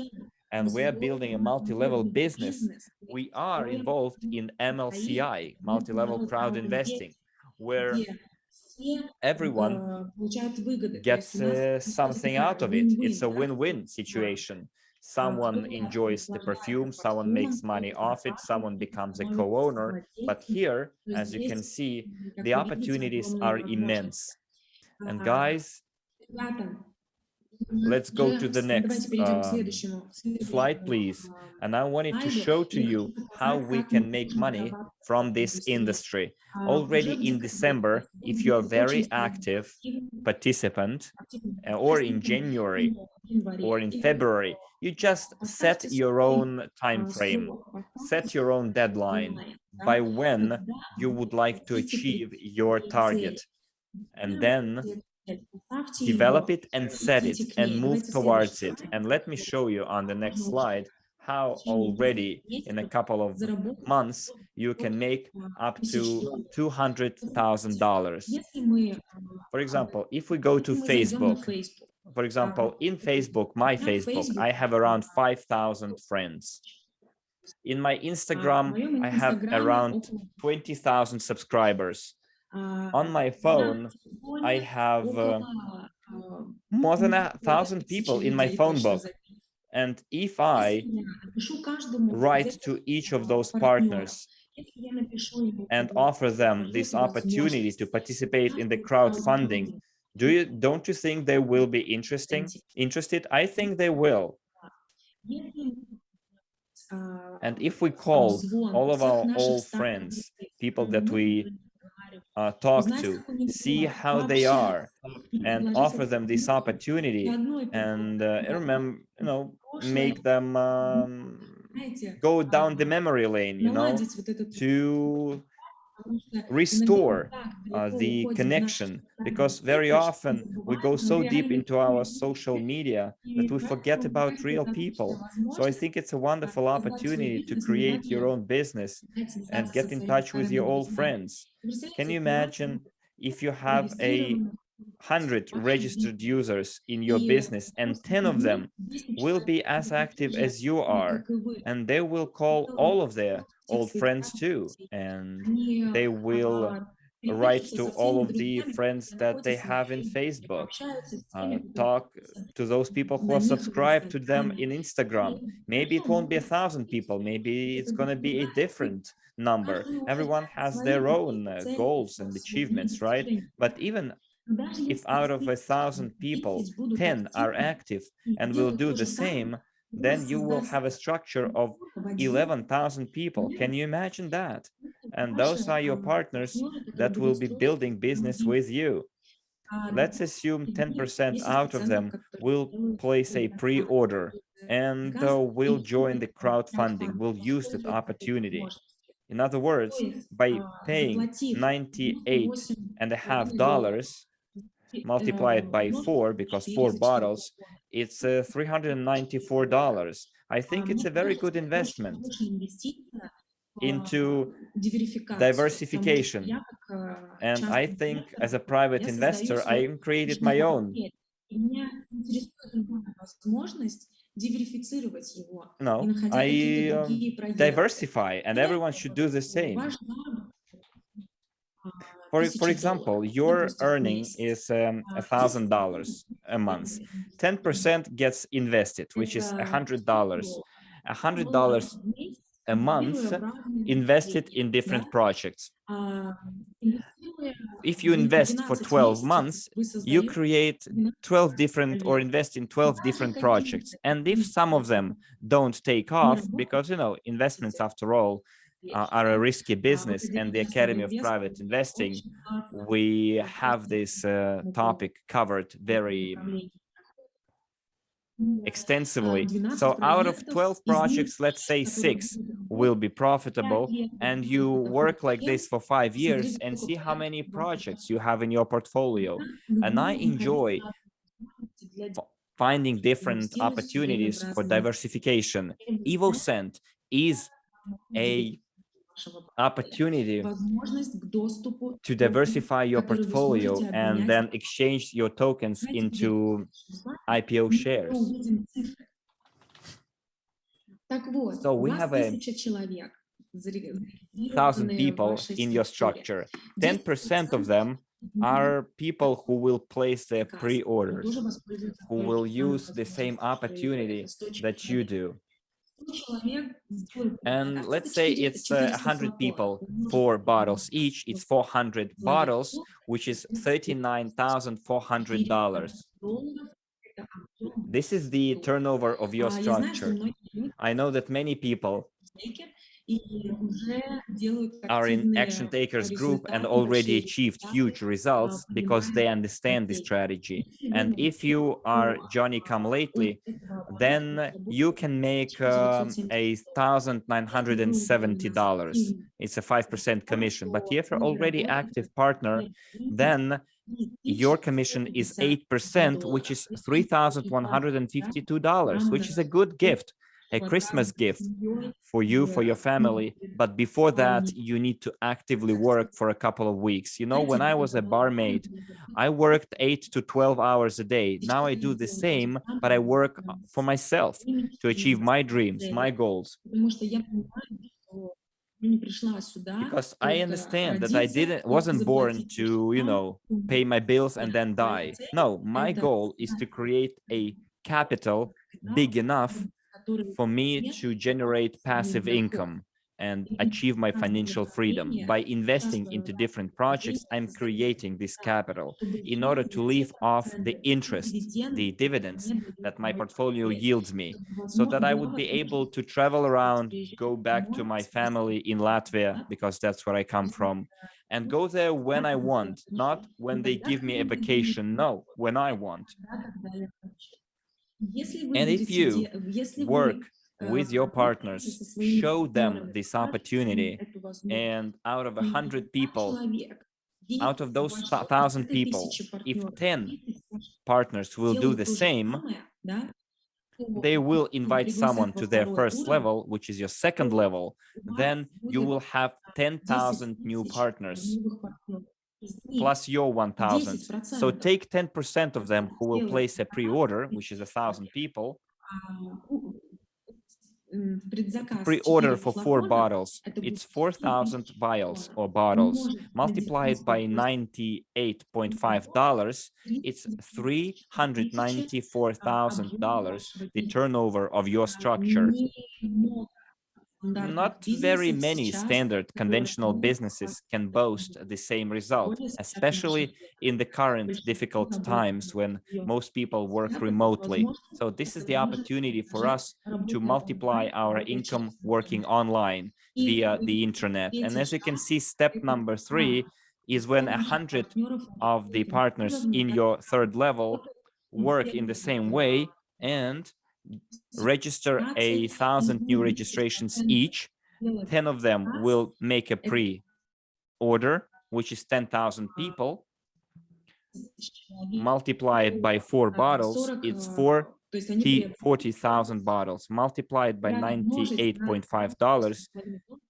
And we're building a multi-level business. We are involved in MLCI, multi-level crowd investing, where everyone gets something out of it. It's a win-win situation. Someone enjoys the perfume, someone makes money off it, someone becomes a co-owner. But here, as you can see, the opportunities are immense. And guys, let's go to the next slide, please. And I wanted to show to you how we can make money from this industry. Already in December, if you are very active participant, or in January or in February, you just set your own time frame, set your own deadline by when you would like to achieve your target, and then develop it and set it and move towards it. And let me show you on the next slide how already in a couple of months you can make up to $200,000. For example, if we go to Facebook, for example, in Facebook, my Facebook, I have around 5,000 friends. In my Instagram, I have around 20,000 subscribers. On my phone, I have more than 1,000 people in my phone book. And if I write to each of those partners and offer them this opportunity to participate in the crowdfunding, don't you think they will be interested? I think they will. And if we call all of our old friends, people that we talk to, see how they are, and offer them this opportunity, and remember, make them go down the memory lane, you know, to restore the connection, because very often we go so deep into our social media that we forget about real people. So I think it's a wonderful opportunity to create your own business and get in touch with your old friends. Can you imagine if you have 100 registered users in your business and 10 of them will be as active as you are, and they will call all of their old friends too, and they will write to all of the friends that they have in Facebook, talk to those people who are subscribed to them in Instagram. Maybe it won't be 1,000 people, maybe it's going to be a different number. Everyone has their own goals and achievements, right? But even if out of 1,000 people, 10 are active and will do the same, then you will have a structure of 11,000 people. Can you imagine that? And those are your partners that will be building business with you. Let's assume 10% out of them will place a pre-order and will join the crowdfunding, will use that opportunity. In other words, by paying $98.50 multiplied by 4, because 4 bottles, it's $394. I think it's a very good investment into diversification. And I think as a private investor, I created my own. No, I diversify, and everyone should do the same. For example, your earning is $1,000 a month. 10% gets invested, which is $100. $100 a month invested in different projects. If you invest for 12 months, you create 12 different, or invest in 12 different projects. And if some of them don't take off, because, you know, investments, after all, are a risky business, and the Academy of Private Investing, we have this topic covered very extensively. So out of 12 projects, let's say 6 will be profitable, and you work like this for 5 years and see how many projects you have in your portfolio. And I enjoy finding different opportunities for diversification. EvoScent is a opportunity to diversify your portfolio and then exchange your tokens into IPO shares. So we have 1,000 people in your structure. 10% of them are people who will place their pre-orders, who will use the same opportunity that you do. And let's say it's 100 people, 4 bottles each, it's 400 bottles, which is $39,400. This is the turnover of your structure. I know that many people are in Action Takers group and already achieved huge results because they understand the strategy. And if you are Johnny come lately, then you can make $1,970. It's a 5% commission. But if you're already active partner, then your commission is 8%, which is $3,152, which is a good gift, a Christmas gift for you, for your family. But before that, you need to actively work for a couple of weeks. You know, when I was a barmaid, I worked 8 to 12 hours a day. Now I do the same, but I work for myself to achieve my dreams, my goals. Because I understand that I wasn't born to, you know, pay my bills and then die. No, my goal is to create a capital big enough for me to generate passive income and achieve my financial freedom. By investing into different projects, I'm creating this capital in order to live off the interest, the dividends that my portfolio yields me, so that I would be able to travel around, go back to my family in Latvia, because that's where I come from, and go there when I want, not when they give me a vacation, no, when I want. And if you work with your partners, show them this opportunity, and out of 100 people, out of those 1,000 people, if 10 partners will do the same, they will invite someone to their first level, which is your second level, then you will have 10,000 new partners, plus your 1,000. So take 10% of them who will place a pre-order, which is 1,000 people, pre-order for 4 bottles. It's 4,000 vials or bottles. Multiplied by $98.5, it's $394,000, the turnover of your structure. Not very many standard conventional businesses can boast the same result, especially in the current difficult times when most people work remotely. So this is the opportunity for us to multiply our income working online via the internet. And as you can see, step number 3 is when 100 of the partners in your third level work in the same way and register 1,000 new registrations each. 10 of them will make a pre-order, which is 10,000 people. Multiplied by 4 bottles, it's 40,000 bottles. Multiplied by $98.5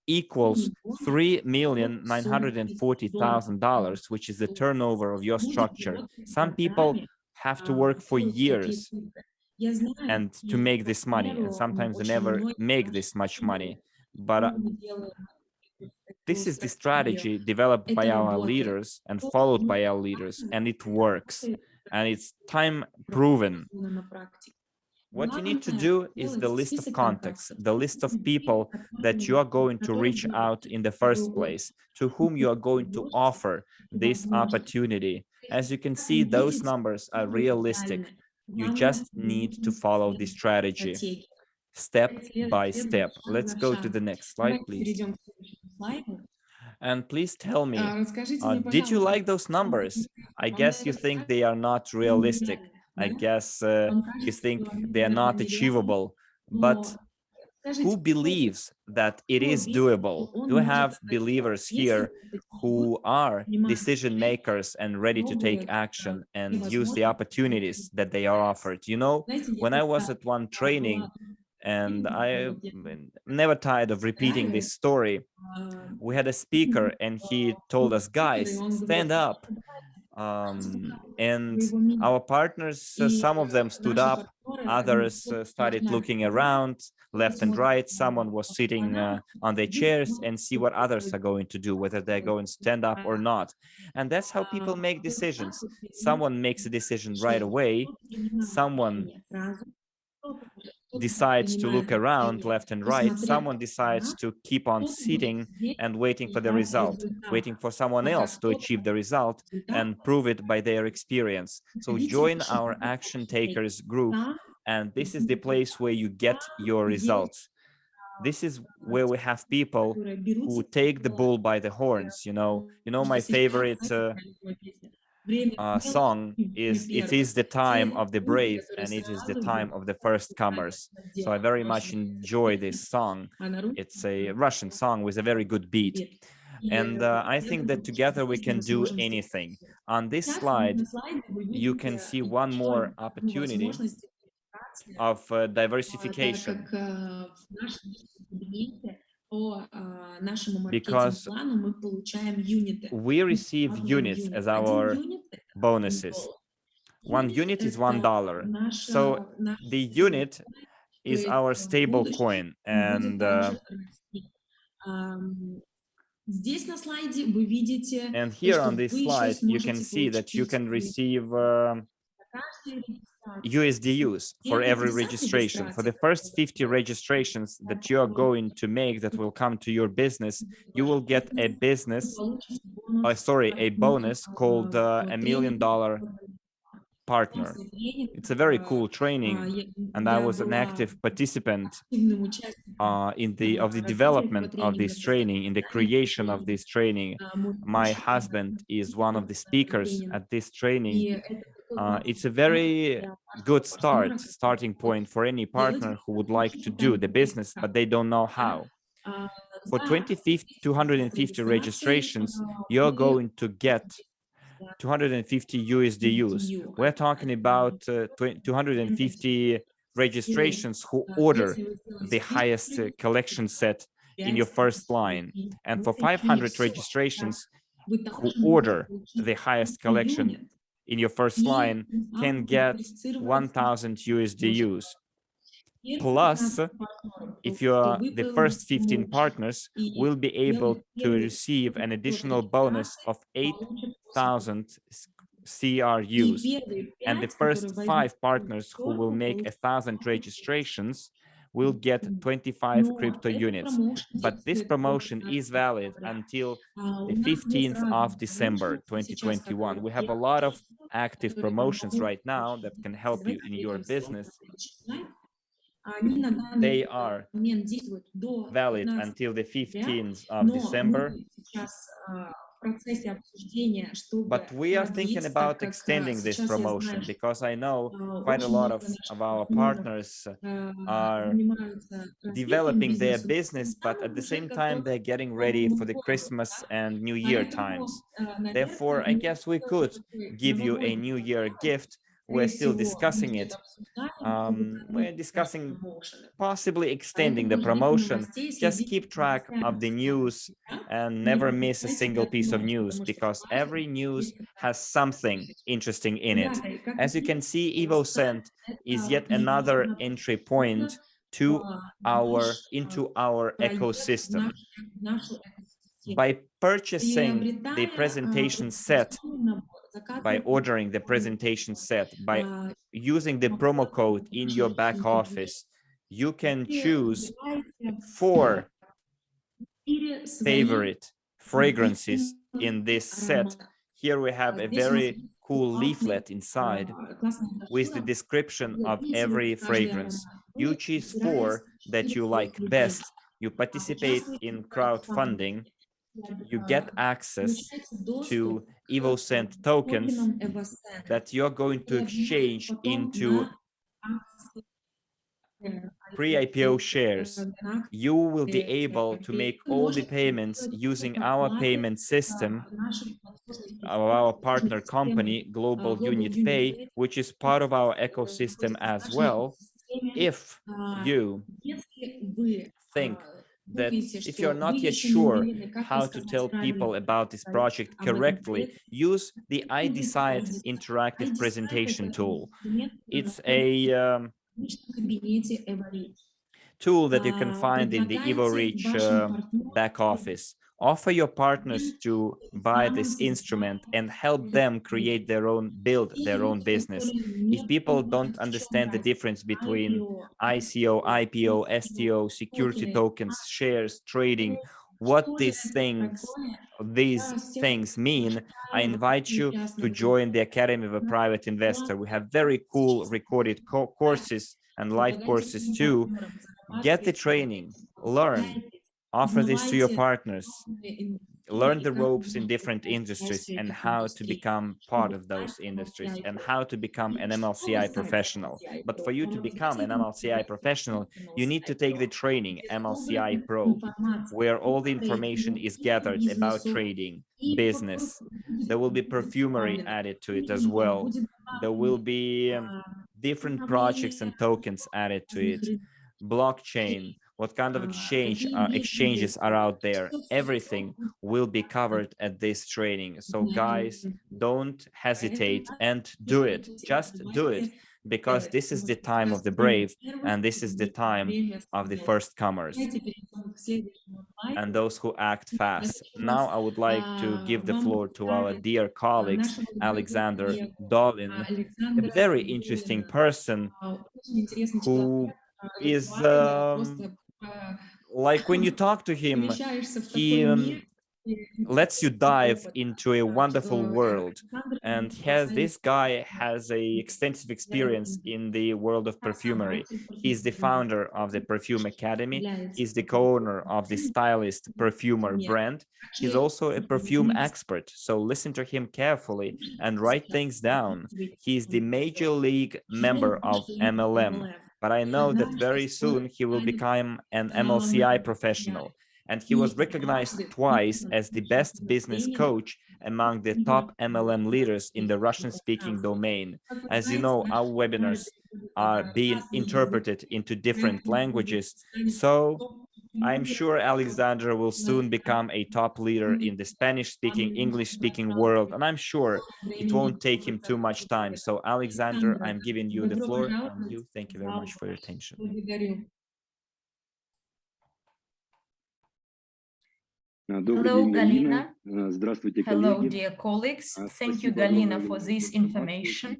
equals $3,940,000, which is the turnover of your structure. Some people have to work for years and to make this money, and sometimes they never make this much money, but this is the strategy developed by our leaders and followed by our leaders, and it works, and it's time proven. What you need to do is the list of contacts, the list of people that you are going to reach out in the first place, to whom you are going to offer this opportunity. As you can see, those numbers are realistic. You just need to follow the strategy step by step. Let's go to the next slide, please. And please tell me, did you like those numbers? I guess you think they are not realistic. I guess you think they are not achievable, but who believes that it is doable? Do we have believers here who are decision makers and ready to take action and use the opportunities that they are offered? You know, when I was at one training, and I'm never tired of repeating this story, we had a speaker and he told us, guys, stand up. And our partners, some of them stood up, others started looking around left and right. Someone was sitting on their chairs and see what others are going to do, whether they're going to stand up or not. And that's how people make decisions. Someone makes a decision right away. Someone decides to look around left and right. Someone decides to keep on sitting and waiting for the result, waiting for someone else to achieve the result and prove it by their experience. So join our action takers group, and this is the place where you get your results. This is where we have people who take the bull by the horns. You know my favorite song is "It is the time of the brave and it is the time of the first comers." So I very much enjoy this song. It's a Russian song with a very good beat. And I think that together we can do anything. On this slide, you can see one more opportunity of diversification. Because we receive units as our bonuses. 1 unit is $1. So the unit is our stable coin. And here on this slide, you can see that you can receive USDUs for every registration. For the first 50 registrations that you are going to make that will come to your business, you will get a bonus called $1 million partner. It's a very cool training, and I was an active participant in the development of this training, in the creation of this training. My husband is one of the speakers at this training. It's a very good starting point for any partner who would like to do the business, but they don't know how. For 250 registrations, you're going to get 250 USDUs. We're talking about 250 registrations who order the highest collection set in your first line. And for 500 registrations who order the highest collection in your first line can get 1,000 USDUs. Plus, if you are the first 15 partners, will be able to receive an additional bonus of 8,000 CRUs. And the first 5 partners who will make 1,000 registrations will get 25 crypto units. But this promotion is valid until the 15th of December 2021. We have a lot of active promotions right now that can help you in your business. They are valid until the 15th of December. But we are thinking about extending this promotion because I know quite a lot of our partners are developing their business, but at the same time, they're getting ready for the Christmas and New Year times. Therefore, I guess we could give you a New Year gift. We're still discussing it. We're discussing possibly extending the promotion. Just keep track of the news and never miss a single piece of news, because every news has something interesting in it. As you can see, EvoScent is yet another entry point into our ecosystem. By purchasing the presentation set, by ordering the presentation set, by using the promo code in your back office, you can choose 4 favorite fragrances in this set. Here we have a very cool leaflet inside with the description of every fragrance. You choose 4 that you like best. You participate in crowdfunding. You get access to EvoScent tokens that you're going to exchange into pre-IPO shares. You will be able to make all the payments using our payment system, our partner company, Global Unit Pay, which is part of our ecosystem as well. If you think that if you're not yet sure how to tell people about this project correctly, use the I Decide interactive presentation tool. It's a tool that you can find in the Evorich back office. Offer your partners to buy this instrument and help them create their own, build their own business. If people don't understand the difference between ICO, IPO, STO, security tokens, shares, trading, what these things mean, I invite you to join the Academy of a Private Investor. We have very cool recorded courses and live courses too. Get the training, learn, offer this to your partners, learn the ropes in different industries and how to become part of those industries and how to become an MLCI professional. But for you to become an MLCI professional, you need to take the training, MLCI Pro, where all the information is gathered about trading, business. There will be perfumery added to it as well. There will be different projects and tokens added to it. Blockchain, what kind of exchanges are out there, everything will be covered at this training. So guys, don't hesitate and do it. Just do it, because this is the time of the brave and this is the time of the first comers and those who act fast. Now I would like to give the floor to our dear colleagues, Alexander Dolin, a very interesting person who is like when you talk to him, he lets you dive into a wonderful world. And this guy has a extensive experience in the world of perfumery. He's the founder of the Perfume Academy. He's the co-owner of the Stylist Perfumer brand. He's also a perfume expert. So listen to him carefully and write things down. He's the major league member of MLM, but I know that very soon he will become an MLCI professional. And he was recognized twice as the best business coach among the top MLM leaders in the Russian-speaking domain. As you know, our webinars are being interpreted into different languages, so I'm sure Alexander will soon become a top leader in the Spanish-speaking, English-speaking world, and I'm sure it won't take him too much time. So, Alexander, I'm giving you the floor, and you thank you very much for your attention. Hello, Galina. Hello, dear colleagues. Thank you, Galina, for this information.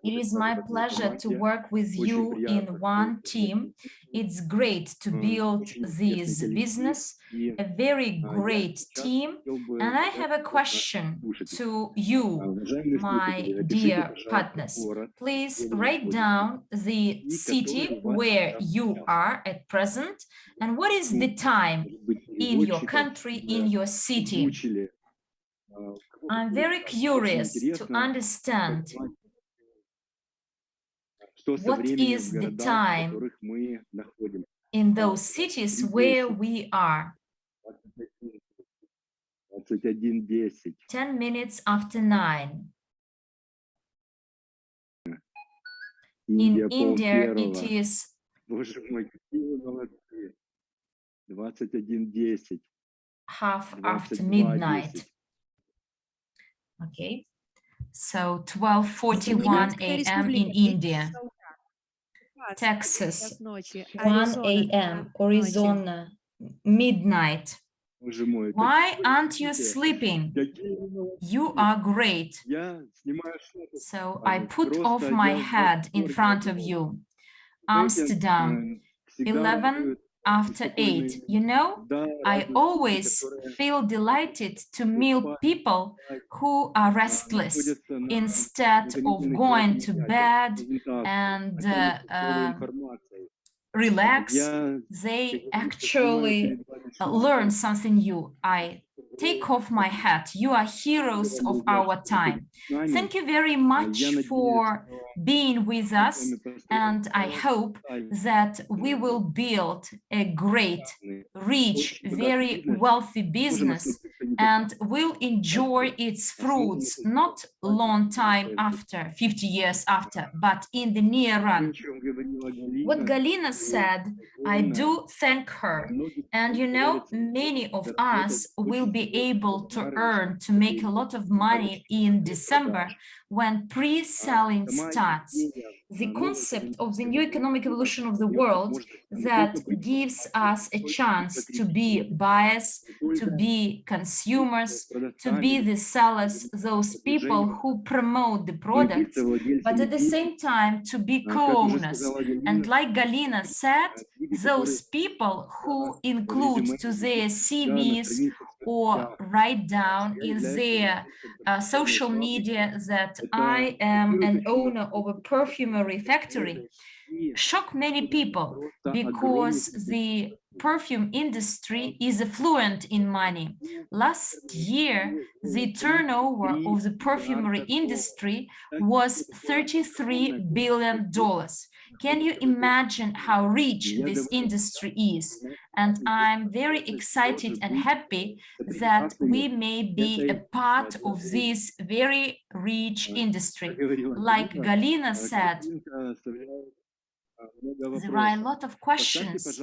It is my pleasure to work with you in one team. It's great to build this business, a very great team. And I have a question to you, my dear partners. Please write down the city where you are at present and what is the time in your country, in your city. I'm very curious to understand what is the time in those cities where we are. 10 minutes after 9. In India, it is midnight. Okay, so 12:41 a.m. in India. Texas, 1 a.m. Arizona, midnight. Why aren't you sleeping? You are great. So I put off my head in front of you. Amsterdam, 11 after 8. You know, I always feel delighted to meet people who are restless instead of going to bed and relax. They actually learn something new. I take off my hat. You are heroes of our time. Thank you very much for being with us, and I hope that we will build a great, rich, very wealthy business and will enjoy its fruits not long time after, 50 years after, but in the near run. What Galina said, I do thank her. And you know, many of us will be able to earn, to make a lot of money in December when pre-selling starts. The concept of the new economic evolution of the world that gives us a chance to be buyers, to be consumers, to be the sellers, those people who promote the products, but at the same time to be co-owners. And like Galina said, those people who include to their CVs or write down in their social media that I am an owner of a perfumery factory, shock many people because the perfume industry is affluent in money. Last year, the turnover of the perfumery industry was $33 billion. Can you imagine how rich this industry is? And I'm very excited and happy that we may be a part of this very rich industry. Like Galina said, there are a lot of questions,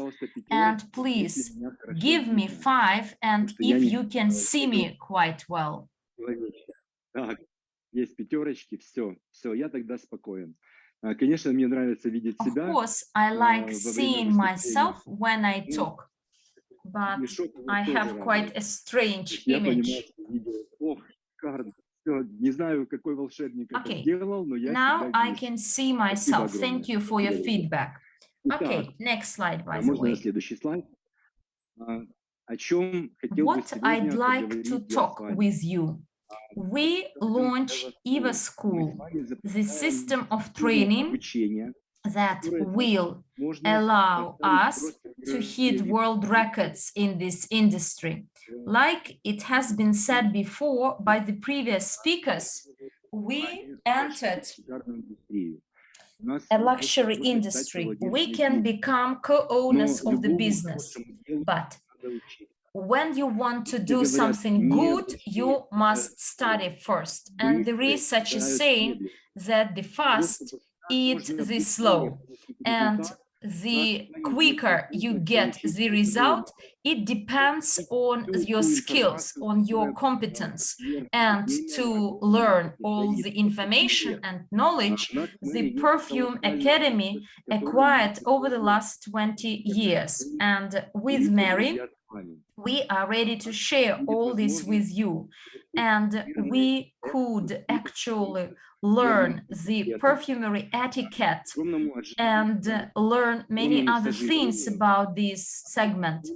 and please give me 5, and if you can see me quite well. Of course, I like seeing myself when I talk, but I have quite a strange image. Okay, now I can see myself. Thank you for your feedback. Okay, next slide, by the way. what I'd like to talk with you. We launch EvoSchool, the system of training that will allow us to hit world records in this industry. Like it has been said before by the previous speakers, we entered a luxury industry. We can become co-owners of the business, but when you want to do something good, you must study first. And the research is saying that the fast eat the slow. And the quicker you get the result, it depends on your skills, on your competence. And to learn all the information and knowledge, the Perfume Academy acquired over the last 20 years. And with Mary, we are ready to share all this with you. And we could actually learn the perfumery etiquette and learn many other things about this segment.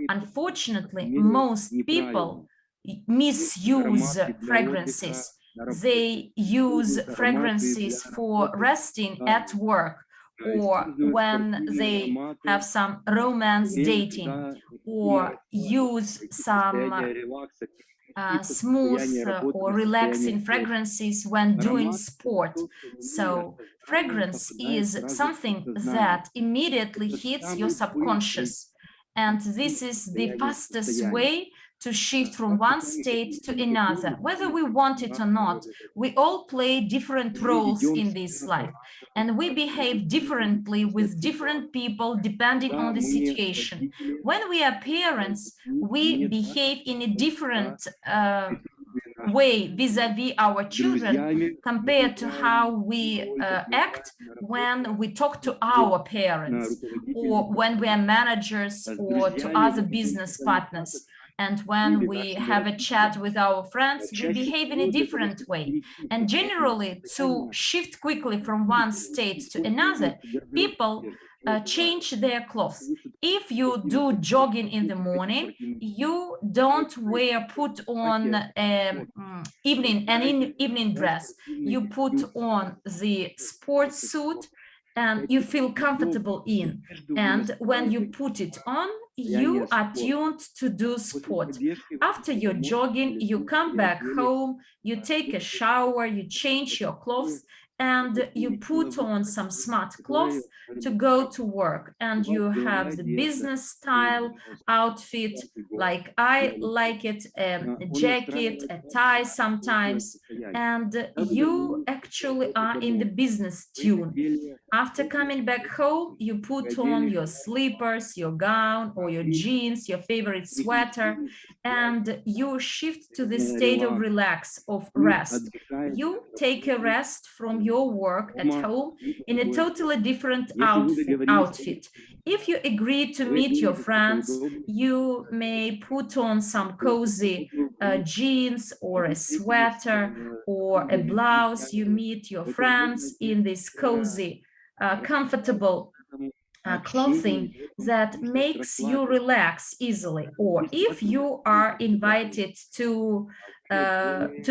Unfortunately, most people misuse fragrances. They use fragrances for resting at work, or when they have some romance dating, or use some smooth or relaxing fragrances when doing sport. So fragrance is something that immediately hits your subconscious. And this is the fastest way to shift from one state to another. Whether we want it or not, we all play different roles in this life. And we behave differently with different people depending on the situation. When we are parents, we behave in a different way vis-a-vis our children compared to how we act when we talk to our parents, or when we are managers, or to other business partners. And when we have a chat with our friends, we behave in a different way. And generally, to shift quickly from one state to another, people change their clothes. If you do jogging in the morning, you don't put on an evening dress. You put on the sports suit and you feel comfortable in. And when you put it on, you are tuned to do sport. After your jogging, you come back home, you take a shower, you change your clothes, and you put on some smart clothes to go to work. And you have the business style outfit, like I like it, a jacket, a tie sometimes, and you actually are in the business tune. After coming back home, you put on your slippers, your gown, or your jeans, your favorite sweater, and you shift to the state of relax, of rest. You take a rest from your work at home in a totally different outfit. If you agree to meet your friends, you may put on some cozy jeans or a sweater or a blouse. You meet your friends in this cozy comfortable clothing that makes you relax easily. Or if you are invited to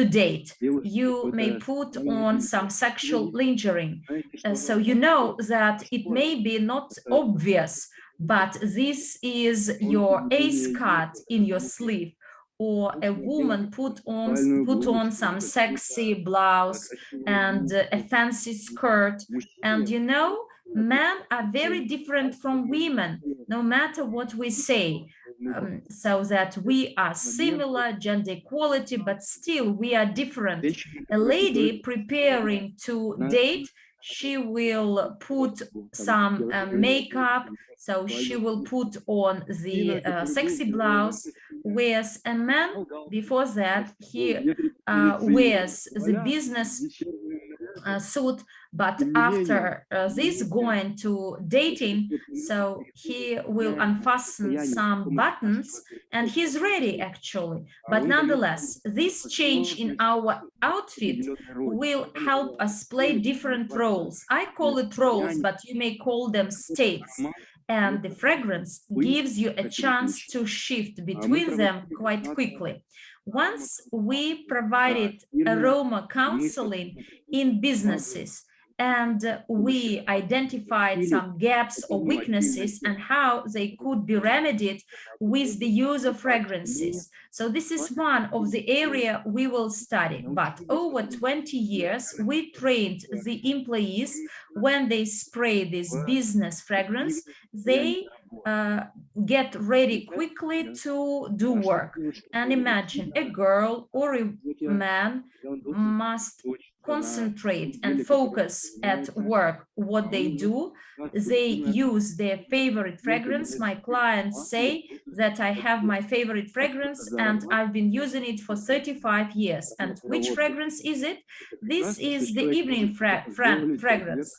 date, you may put on some sexual lingerie. So you know that it may be not obvious, but this is your ace card in your sleeve. Or a woman put on some sexy blouse and a fancy skirt. And you know, men are very different from women, no matter what we say. So that we are similar, gender equality, but still we are different. A lady preparing to date, she will put some makeup, so she will put on the sexy blouse, whereas a man, before that, he wears the business suit, but after this going to dating, so he will unfasten some buttons and he's ready actually. But nonetheless, this change in our outfit will help us play different roles. I call it roles, but you may call them states. and the fragrance gives you a chance to shift between them quite quickly. Once we provided aroma counseling in businesses, and we identified some gaps or weaknesses and how they could be remedied with the use of fragrances. So this is one of the area we will study. But over 20 years, we trained the employees when they spray this business fragrance, they get ready quickly to do work. And imagine a girl or a man must concentrate and focus at work what they do. They use their favorite fragrance. My clients say that I have my favorite fragrance and I've been using it for 35 years. And which fragrance is it? This is the evening fragrance.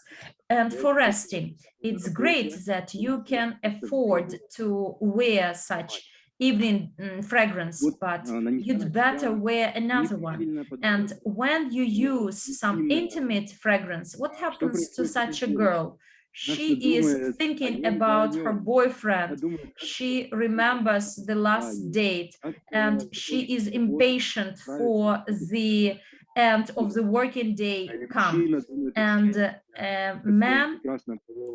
And for resting, it's great that you can afford to wear such evening fragrance, but you'd better wear another one. And when you use some intimate fragrance, what happens to such a girl? She is thinking about her boyfriend. She remembers the last date, and she is impatient for the end of the working day come. And man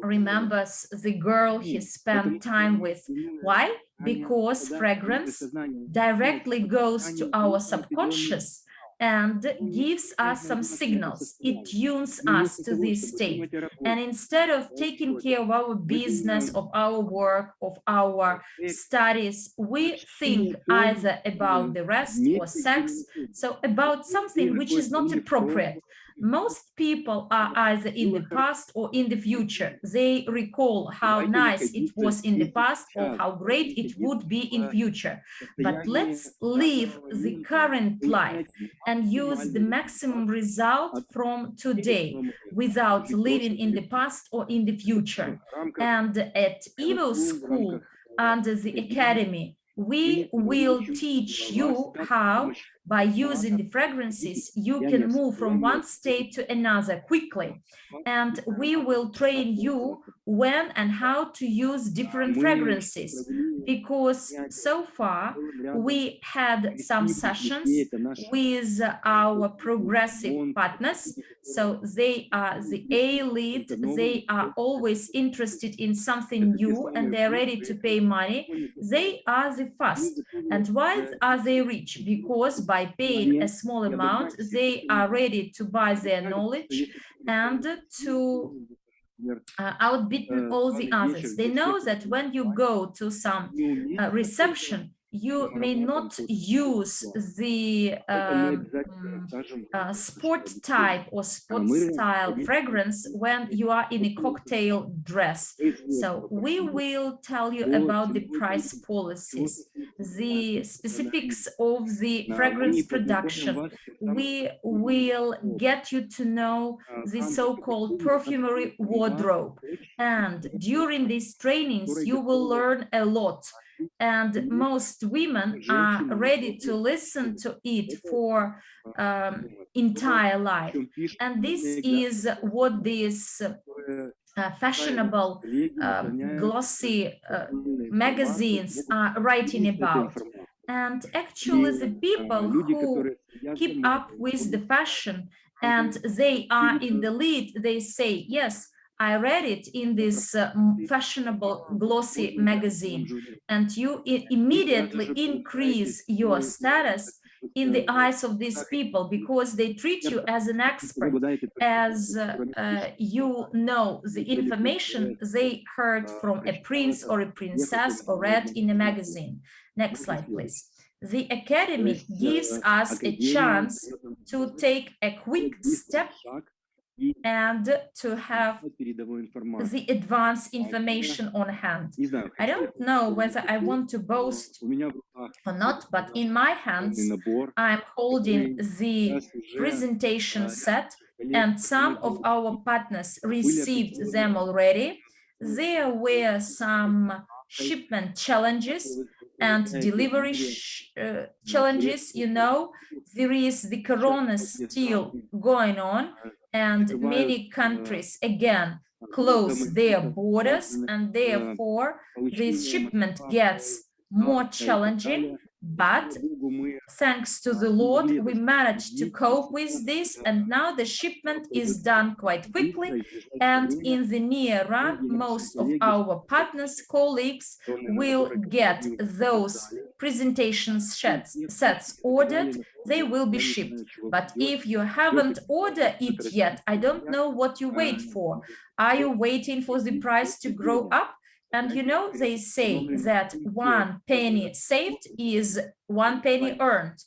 remembers the girl he spent time with. Why? Because fragrance directly goes to our subconscious and gives us some signals. It tunes us to this state. And instead of taking care of our business, of our work, of our studies, we think either about the rest or sex, so about something which is not appropriate. Most people are either in the past or in the future. They recall how nice it was in the past or how great it would be in future. But let's live the current life and use the maximum result from today without living in the past or in the future. And at EvoSchool, under the Academy, we will teach you how, by using the fragrances, you can move from one state to another quickly. And we will train you when and how to use different fragrances, because so far we had some sessions with our progressive partners. So they are the elite, they are always interested in something new and they're ready to pay money. They are the fast. And why are they rich? Because by paying a small amount, they are ready to buy their knowledge and to outbid all the others. They know that when you go to some reception, you may not use the sport type or sport style fragrance when you are in a cocktail dress. So we will tell you about the price policies, the specifics of the fragrance production. We will get you to know the so-called perfumery wardrobe. And during these trainings, you will learn a lot. And most women are ready to listen to it for entire life. And this is what these fashionable glossy magazines are writing about. And actually the people who keep up with the fashion and they are in the lead, they say, yes, I read it in this fashionable glossy magazine, and you immediately increase your status in the eyes of these people because they treat you as an expert, as you know the information they heard from a prince or a princess or read in a magazine. Next slide, please. The Academy gives us a chance to take a quick step and to have the advanced information on hand. I don't know whether I want to boast or not, but in my hands, I'm holding the presentation set, and some of our partners received them already. There were some shipment challenges and delivery challenges. You know, there is the corona still going on, and many countries, again, close their borders, and therefore this shipment gets more challenging, but thanks to the Lord, we managed to cope with this, and now the shipment is done quite quickly. And in the near run, most of our partners, colleagues, will get those presentation sets ordered. They will be shipped. But if you haven't ordered it yet, I don't know what you wait for. Are you waiting for the price to grow up? And you know, they say that 1 penny saved is 1 penny earned.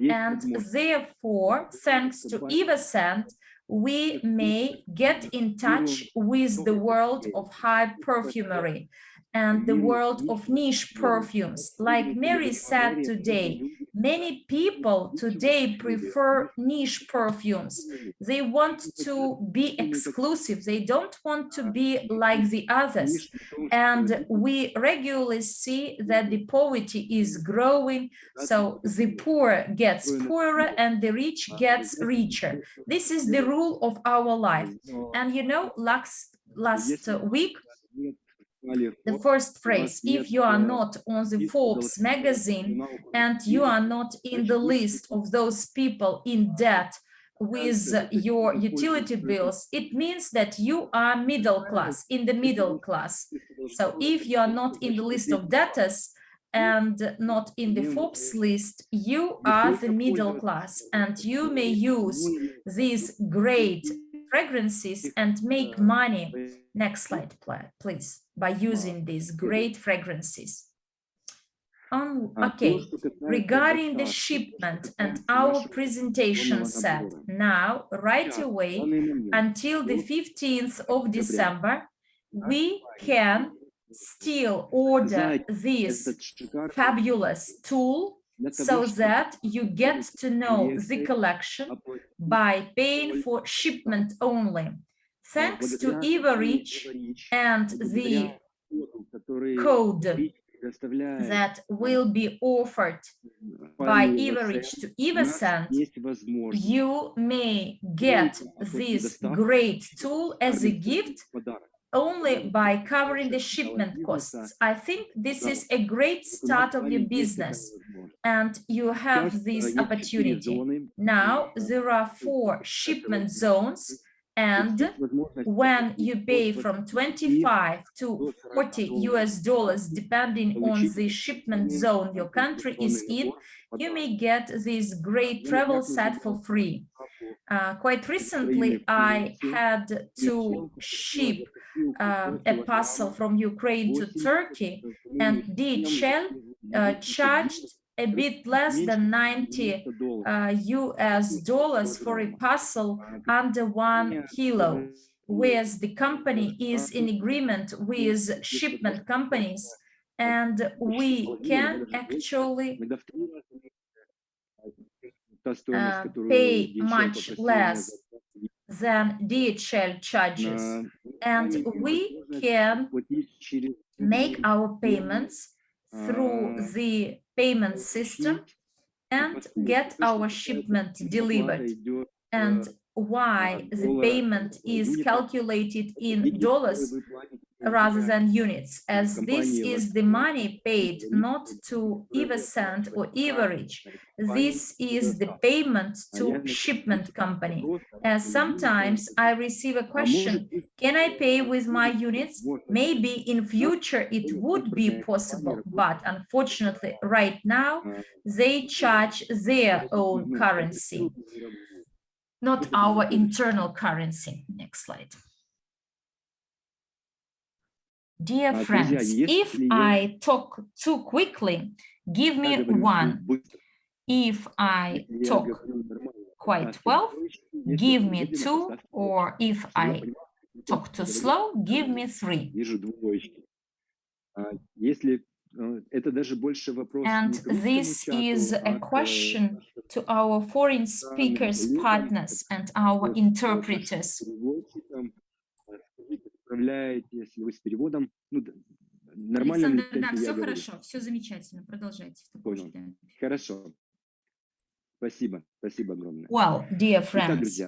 And therefore, thanks to EvoScent, we may get in touch with the world of high perfumery and the world of niche perfumes. Like Mary said today, many people today prefer niche perfumes. They want to be exclusive. They don't want to be like the others. And we regularly see that the poverty is growing. So the poor gets poorer and the rich gets richer. This is the rule of our life. And you know, last week, the first phrase, if you are not on the Forbes magazine and you are not in the list of those people in debt with your utility bills, it means that you are middle class, in the middle class. So if you are not in the list of debtors and not in the Forbes list, you are the middle class, and you may use these great fragrances and make money. Next slide, please, by using these great fragrances. Okay, regarding the shipment and our presentation set, now, right away, until the 15th of December, we can still order this fabulous tool so that you get to know the collection by paying for shipment only. Thanks to Evorich and the code that will be offered by Evorich to EvoScent, you may get this great tool as a gift only by covering the shipment costs. I think this is a great start of your business, and you have this opportunity. Now, there are 4 shipment zones, and when you pay from 25 to 40 US dollars, depending on the shipment zone your country is in, you may get this great travel set for free. Quite recently, I had to ship a parcel from Ukraine to Turkey, and DHL charged a bit less than 90 US dollars for a parcel under 1 kilo, whereas the company is in agreement with shipment companies, and we can actually pay much less than DHL charges, and we can make our payments through the payment system and get our shipment delivered. And why the payment is calculated in dollars rather than units, as this is the money paid not to EvoScent or Evorich. This is the payment to shipment company. As sometimes I receive a question, can I pay with my units? Maybe in future it would be possible, but unfortunately right now they charge their own currency, not our internal currency. Next slide. Dear friends, if I talk too quickly, give me 1. If I talk quite well, give me 2, or if I talk too slow, give me 3. And this is a question to our foreign speakers partners and our interpreters. Александр, да, все хорошо, все замечательно, продолжайте. Хорошо. Well, dear friends,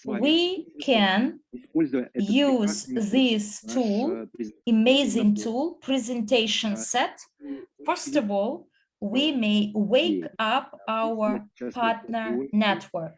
we can use this tool, amazing tool, presentation set. First of all, we may wake up our partner network.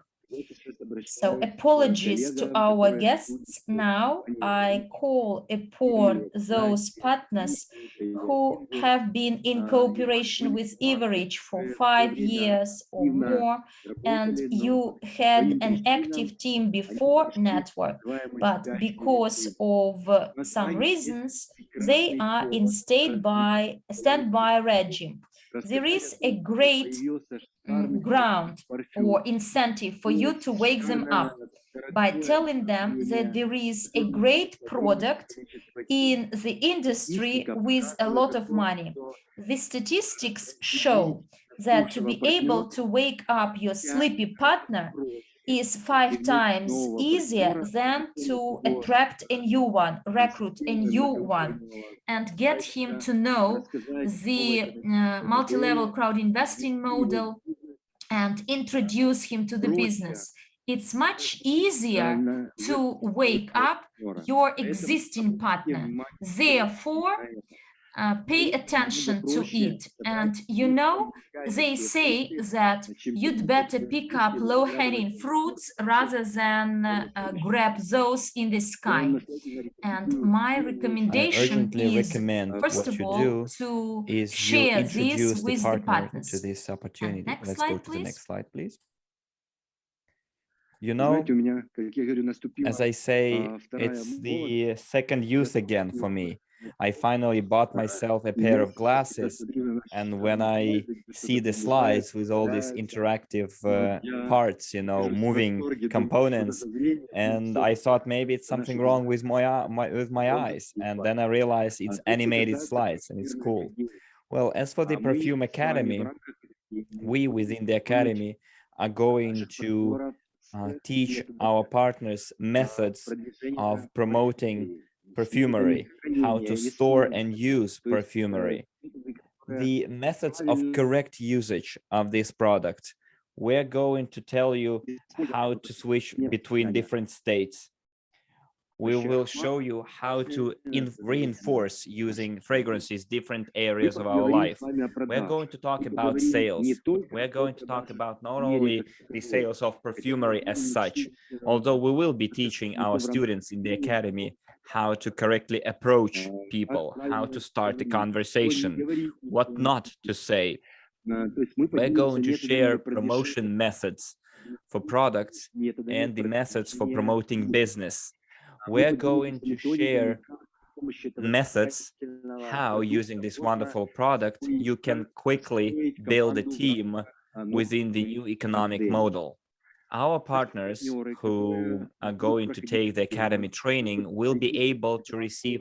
So apologies to our guests. Now I call upon those partners who have been in cooperation with Evorich for 5 years or more, and you had an active team before network, but because of some reasons, they are in standby regime. There is a great ground or incentive for you to wake them up by telling them that there is a great product in the industry with a lot of money. The statistics show that to be able to wake up your sleepy partner is 5 times easier than to attract a new one, recruit a new one, and get him to know the multi-level crowd investing model and introduce him to the business. It's much easier to wake up your existing partner. Therefore, pay attention to it. And you know, they say that you'd better pick up low-hanging fruits rather than grab those in the sky. And my recommendation is, first of all, to share this with the partners. To this opportunity. Next Let's slide, go to the please. next slide, please. You know, as I say, it's the second use again for me. I finally bought myself a pair of glasses, and when I see the slides with all these interactive parts, you know, moving components, and I thought maybe it's something wrong with my eyes, and then I realized it's animated slides and it's cool. Well, as for the Perfume Academy, we within the Academy are going to teach our partners methods of promoting perfumery, how to store and use perfumery, the methods of correct usage of this product. We're going to tell you how to switch between different states. We will show you how to reinforce using fragrances different areas of our life. We're going to talk about sales. We're going to talk about not only the sales of perfumery as such, although we will be teaching our students in the academy how to correctly approach people, how to start a conversation, what not to say. We're going to share promotion methods for products and the methods for promoting business. We're going to share methods how, using this wonderful product, you can quickly build a team within the new economic model. Our partners who are going to take the academy training will be able to receive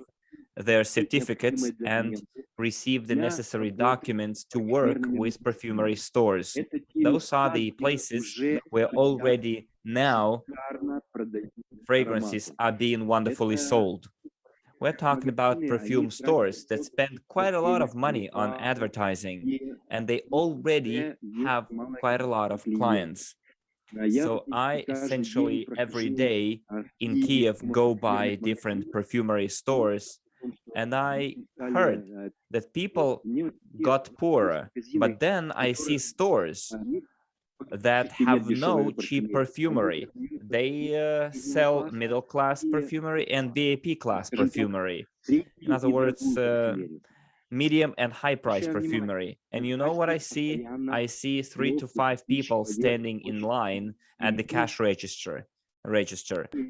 their certificates and receive the necessary documents to work with perfumery stores. Those are the places where already now fragrances are being wonderfully sold. We're talking about perfume stores that spend quite a lot of money on advertising, and they already have quite a lot of clients. So I essentially every day in Kiev go by different perfumery stores, and I heard that people got poorer, but then I see stores that have no cheap perfumery. They sell middle-class perfumery and VIP class perfumery. In other words, medium and high price perfumery. And you know what I see? I see 3 to 5 people standing in line at the cash register.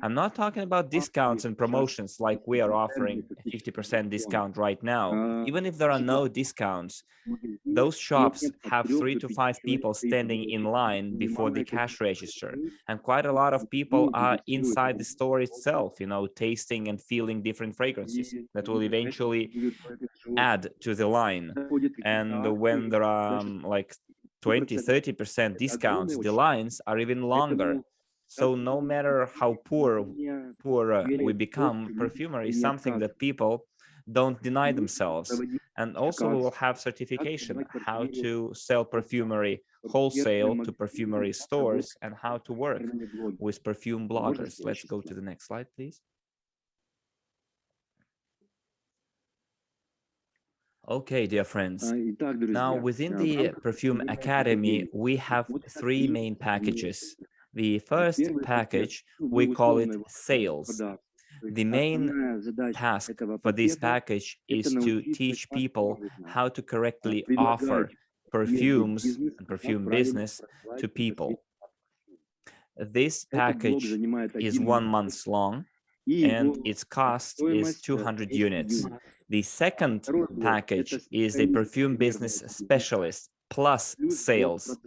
I'm not talking about discounts and promotions like we are offering a 50% discount right now. Even if there are no discounts, those shops have 3 to 5 people standing in line before the cash register. And quite a lot of people are inside the store itself, you know, tasting and feeling different fragrances that will eventually add to the line. And when there are like 20-30% discounts, the lines are even longer. So no matter how poor we become, perfumery is something that people don't deny themselves. And also we will have certification, how to sell perfumery wholesale to perfumery stores and how to work with perfume bloggers. Let's go to the next slide, please. Okay, dear friends. Now, within the Perfume Academy, we have three main packages. The first package, we call it sales. The main task for this package is to teach people how to correctly offer perfumes and perfume business to people. This package is 1 month long and its cost is 200 units. The second package is a perfume business specialist plus sales.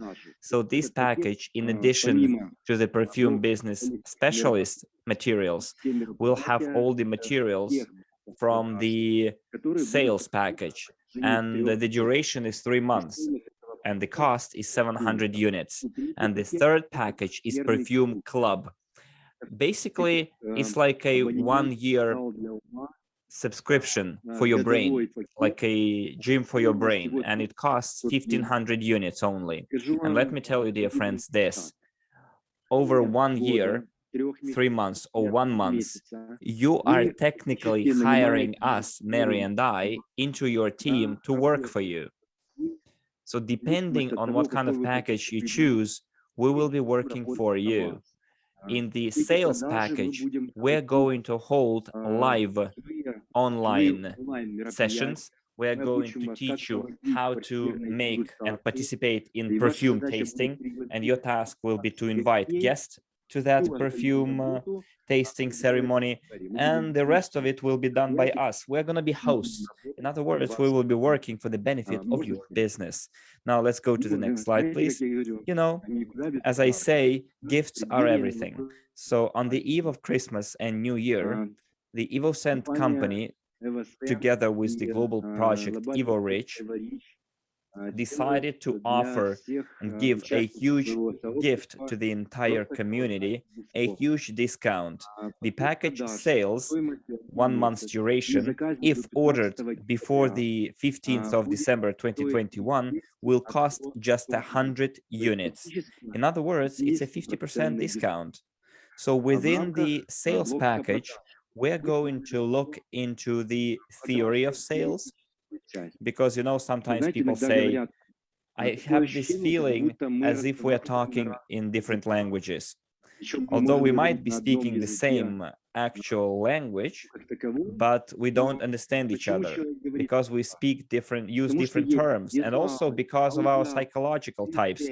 So this package, in addition to the perfume business specialist materials, will have all the materials from the sales package, and the duration is 3 months, and the cost is 700 units. And the third package is perfume club. Basically, it's like a 1-year subscription for your brain, like a gym for your brain, and it costs 1,500 units only. And let me tell you, dear friends, this: over 1 year, 3 months or 1 month, you are technically hiring us, Mary and I, into your team to work for you. So depending on what kind of package you choose, we will be working for you. In the sales package, we're going to hold live online sessions. We're going to teach you how to make and participate in perfume tasting, and your task will be to invite guests to that perfume tasting ceremony, and the rest of it will be done by us. We're going to be hosts. In other words, we will be working for the benefit of your business. Now let's go to the next slide, please. You know, as I say, gifts are everything. So on the eve of Christmas and New Year, the EvoScent company, together with the global project Evorich, decided to offer and give a huge gift to the entire community, a huge discount. The package sales, 1 month's duration, if ordered before the 15th of December 2021, will cost just 100 units. In other words, it's a 50% discount. So within the sales package, we're going to look into the theory of sales, because, you know, sometimes people say, I have this feeling as if we're talking in different languages. Although we might be speaking the same actual language, but we don't understand each other because we speak different, use different terms, and also because of our psychological types.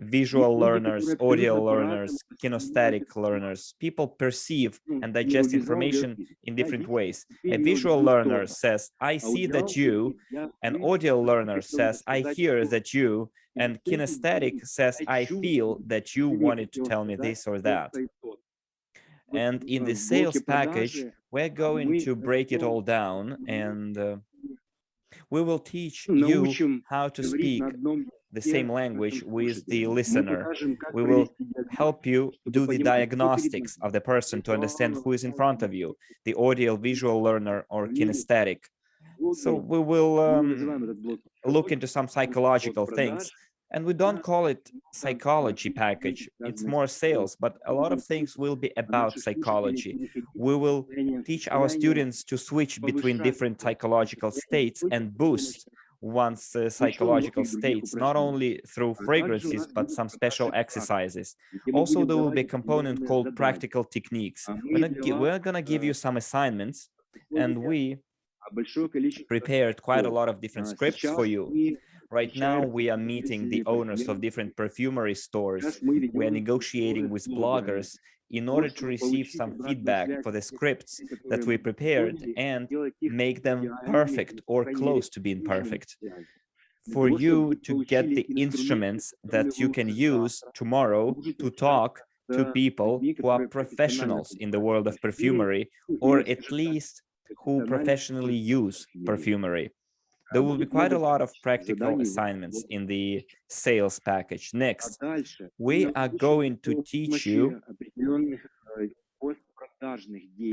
Visual learners, audio learners, kinesthetic learners, people perceive and digest information in different ways. A visual learner says, I see that you, an audio learner says, I hear that you, and kinesthetic says, I feel that you wanted to tell me this or that. And in the sales package, we're going to break it all down, and we will teach you how to speak the same language with the listener. We will help you do the diagnostics of the person to understand who is in front of you, the audio visual learner or kinesthetic. So we will look into some psychological things. And we don't call it psychology package, it's more sales, but a lot of things will be about psychology. We will teach our students to switch between different psychological states and boost one's psychological states, not only through fragrances, but some special exercises. Also, there will be a component called practical techniques. We're gonna give you some assignments, and we prepared quite a lot of different scripts for you. Right now, we are meeting the owners of different perfumery stores. We are negotiating with bloggers in order to receive some feedback for the scripts that we prepared and make them perfect or close to being perfect. For you to get the instruments that you can use tomorrow to talk to people who are professionals in the world of perfumery, or at least who professionally use perfumery. There will be quite a lot of practical assignments in the sales package. Next, we are going to teach you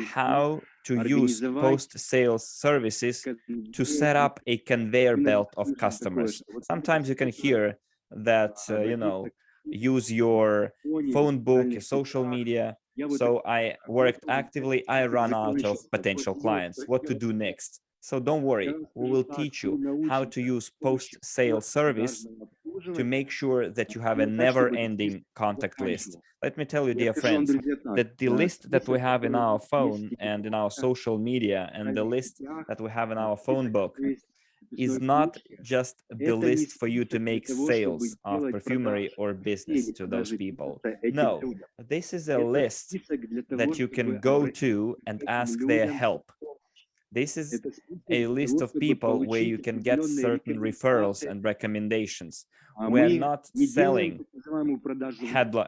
how to use post-sales services to set up a conveyor belt of customers. Sometimes you can hear that, you know, use your phone book, your social media. So I worked actively, I run out of potential clients, what to do next. So don't worry, we will teach you how to use post-sale service to make sure that you have a never-ending contact list. Let me tell you, dear friends, that the list that we have in our phone and in our social media and the list that we have in our phone book is not just the list for you to make sales of perfumery or business to those people. No, this is a list that you can go to and ask their help. This is a list of people where you can get certain referrals and recommendations. We're not selling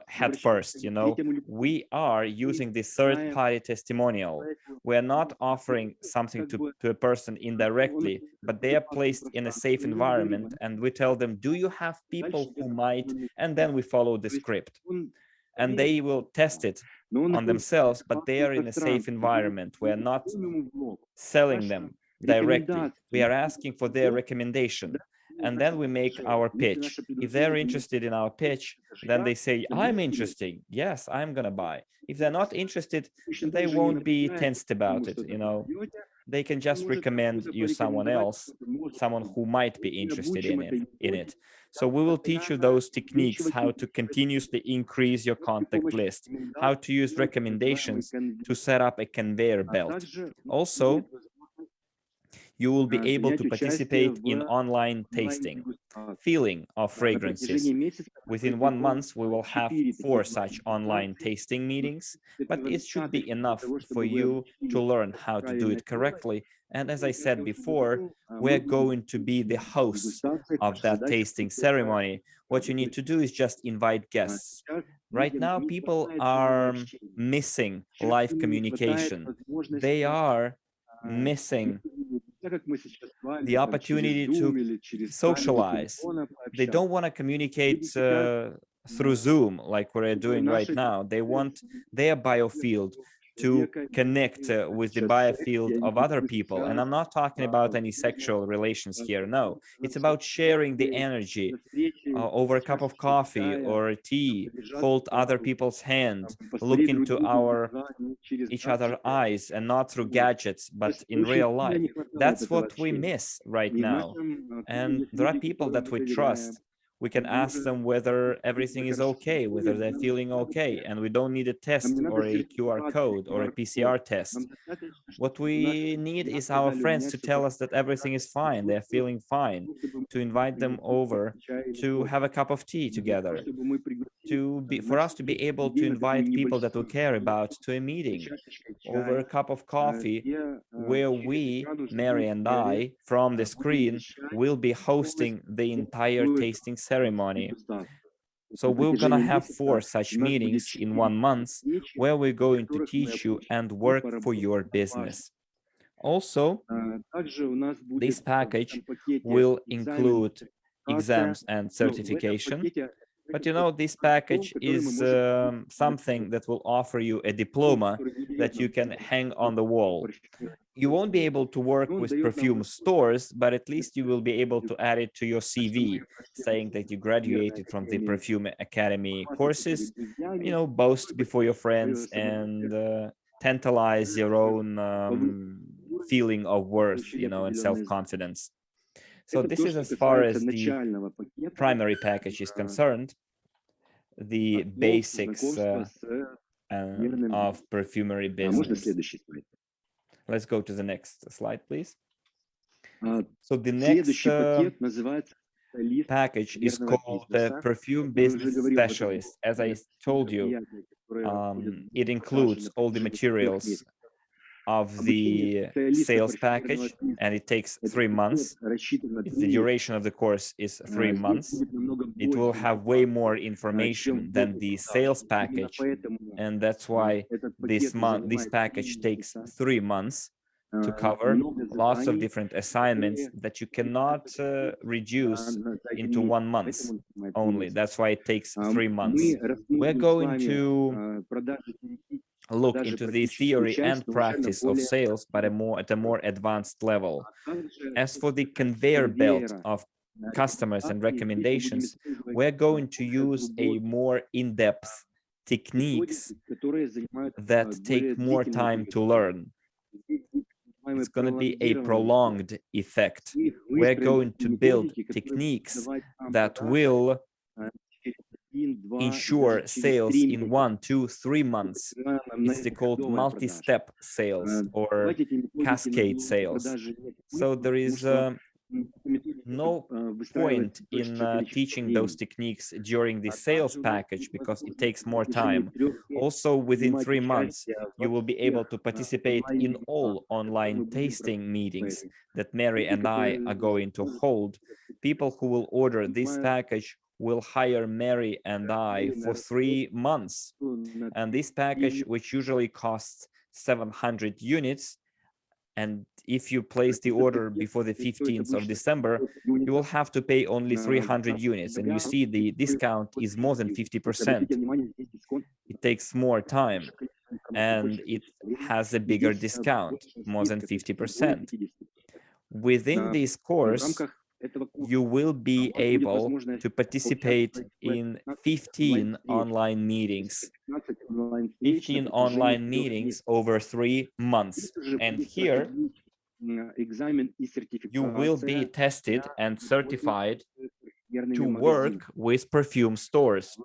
head first, you know. We are using the third-party testimonial. We're not offering something to a person indirectly, but they are placed in a safe environment, and we tell them, do you have people who might? And then we follow the script. And they will test it on themselves, but they are in a safe environment. We're not selling them directly. We are asking for their recommendation. And then we make our pitch. If they're interested in our pitch, then they say, I'm interested. Yes, I'm going to buy. If they're not interested, they won't be tensed about it, you know. They can just recommend you someone else, someone who might be interested in it. So we will teach you those techniques, how to continuously increase your contact list, how to use recommendations to set up a conveyor belt. Also, you will be able to participate in online tasting, feeling of fragrances. Within 1 month, we will have 4 such online tasting meetings, but it should be enough for you to learn how to do it correctly. And as I said before, we're going to be the hosts of that tasting ceremony. What you need to do is just invite guests. Right now, people are missing live communication. They are missing the opportunity to socialize. They don't want to communicate through Zoom like we're doing right now. They want their biofield to connect with the biofield of other people. And I'm not talking about any sexual relations here. No, it's about sharing the energy over a cup of coffee or tea, hold other people's hand, look into each other's eyes, and not through gadgets, but in real life. That's what we miss right now. And there are people that we trust. We can ask them whether everything is okay, whether they're feeling okay, and we don't need a test or a QR code or a PCR test. What we need is our friends to tell us that everything is fine, they're feeling fine, to invite them over to have a cup of tea together, for us to be able to invite people that we care about to a meeting over a cup of coffee, where we, Mary and I, from the screen, will be hosting the entire tasting ceremony. So we're going to have 4 such meetings in 1 month where we're going to teach you and work for your business. Also, this package will include exams and certification. But you know, this package is something that will offer you a diploma that you can hang on the wall. You won't be able to work with perfume stores, but at least you will be able to add it to your CV, saying that you graduated from the Perfume Academy courses, you know, boast before your friends and tantalize your own feeling of worth, you know, and self-confidence. So this is as far as the primary package is concerned, the basics of perfumery business. Let's go to the next slide, please. So the next package is called the Perfume Business Specialist. As I told you, it includes all the materials of the sales package, and it takes 3 months. If the duration of the course is 3 months, it will have way more information than the sales package, and that's why this package takes 3 months to cover lots of different assignments that you cannot reduce into 1 month only. That's why it takes 3 months. We're going to look into the theory and practice of sales, but at a more advanced level. As for the conveyor belt of customers and recommendations, we're going to use a more in-depth techniques that take more time to learn. It's going to be a prolonged effect. We're going to build techniques that will ensure sales in 1, 2, 3 months. It's called multi-step sales or cascade sales. So there is no point in teaching those techniques during the sales package because it takes more time. Also, within 3 months, you will be able to participate in all online tasting meetings that Mary and I are going to hold. People who will order this package will hire Mary and I for 3 months. And this package, which usually costs 700 units, and if you place the order before the 15th of December, you will have to pay only 300 units. And you see the discount is more than 50%. It takes more time and it has a bigger discount, more than 50%. Within this course, you will be able to participate in 15 online meetings. 15 online meetings over 3 months. And here, you will be tested and certified to work with perfume stores.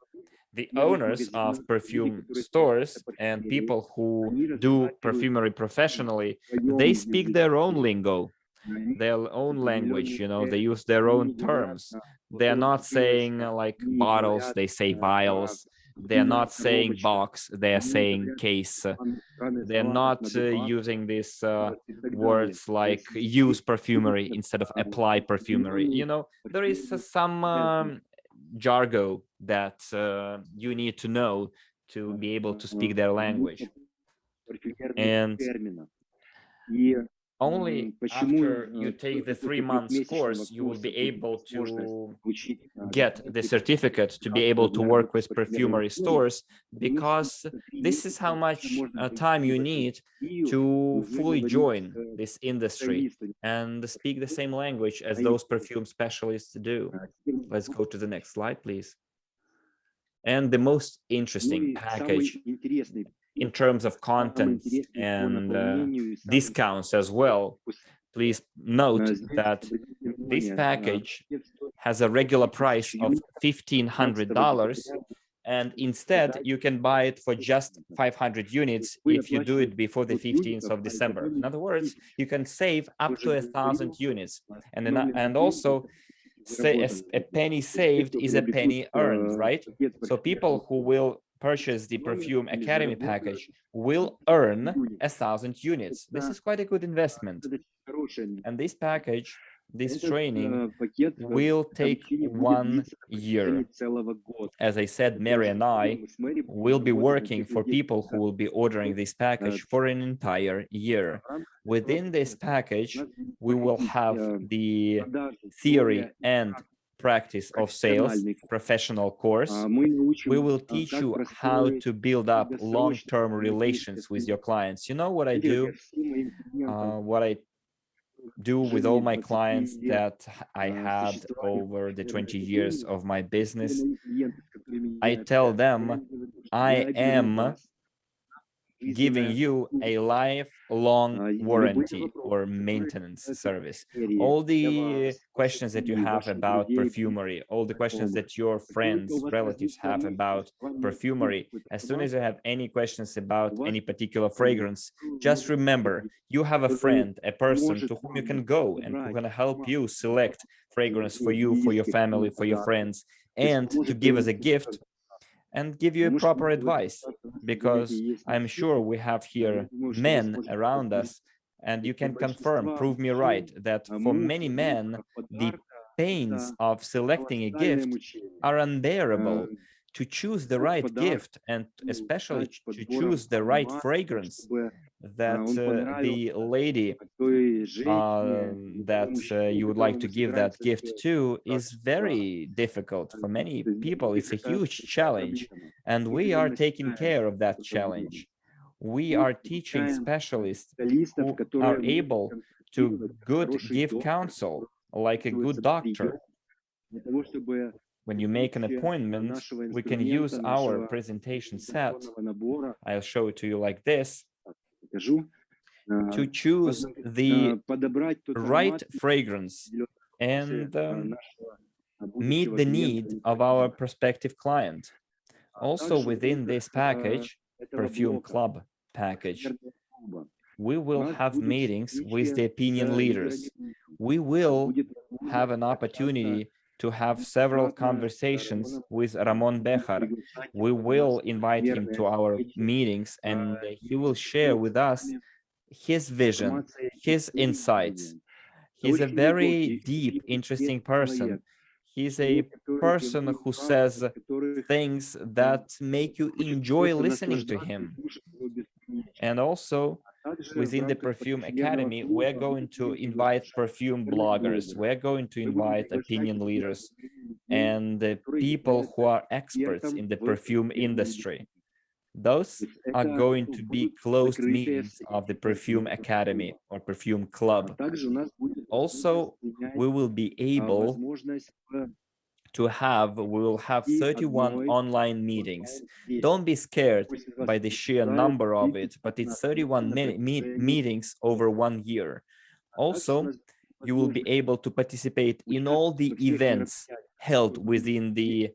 The owners of perfume stores and people who do perfumery professionally, they speak their own lingo, their own language, you know, they use their own terms. They're not saying like bottles, they say vials. They're not saying box, they're saying case. They're not using these words like use perfumery instead of apply perfumery. You know, there is some jargon that you need to know to be able to speak their language. And only after you take the 3 months course, you will be able to get the certificate to be able to work with perfumery stores, because this is how much time you need to fully join this industry and speak the same language as those perfume specialists do. Let's go to the next slide, please. And the most interesting package in terms of content and discounts as well, please note that this package has a regular price of $1,500, and instead you can buy it for just 500 units if you do it before the 15th of December. In other words, you can save up to 1,000 units, and also say a penny saved is a penny earned, right? So people who will purchase the Perfume Academy package will earn 1,000 units. This is quite a good investment. And this package, this training will take 1 year. As I said, Mary and I will be working for people who will be ordering this package for an entire year. Within this package, we will have the theory and practice of sales professional course. We will teach you how to build up long-term relations with your clients. You know what I do? What I do with all my clients that I had over the 20 years of my business, I tell them I am giving you a lifelong warranty or maintenance service. All the questions that you have about perfumery, all the questions that your friends, relatives have about perfumery, as soon as you have any questions about any particular fragrance, just remember, you have a friend, a person to whom you can go and who's going to help you select fragrance for you, for your family, for your friends, and to give as a gift and give you proper advice, because I'm sure we have here men around us, and you can confirm, prove me right, that for many men, the pains of selecting a gift are unbearable. To choose the right gift, and especially to choose the right fragrance that the lady that you would like to give that gift to is very difficult. For many people, it's a huge challenge, and we are taking care of that challenge. We are teaching specialists who are able to give counsel, like a good doctor. When you make an appointment, we can use our presentation set. I'll show it to you like this, to choose the right fragrance and meet the need of our prospective client. Also within this package, Perfume Club package, we will have meetings with the opinion leaders. We will have an opportunity to have several conversations with Ramon Bejar. We will invite him to our meetings and he will share with us his vision, his insights. He's a very deep, interesting person. He's a person who says things that make you enjoy listening to him. And also, within the Perfume Academy, we're going to invite perfume bloggers. We're going to invite opinion leaders and the people who are experts in the perfume industry. Those are going to be closed meetings of the Perfume Academy or Perfume Club. Also, we will be able to we will have 31 online meetings. Don't be scared by the sheer number of it, but it's 31 meetings over 1 year. Also, you will be able to participate in all the events held within the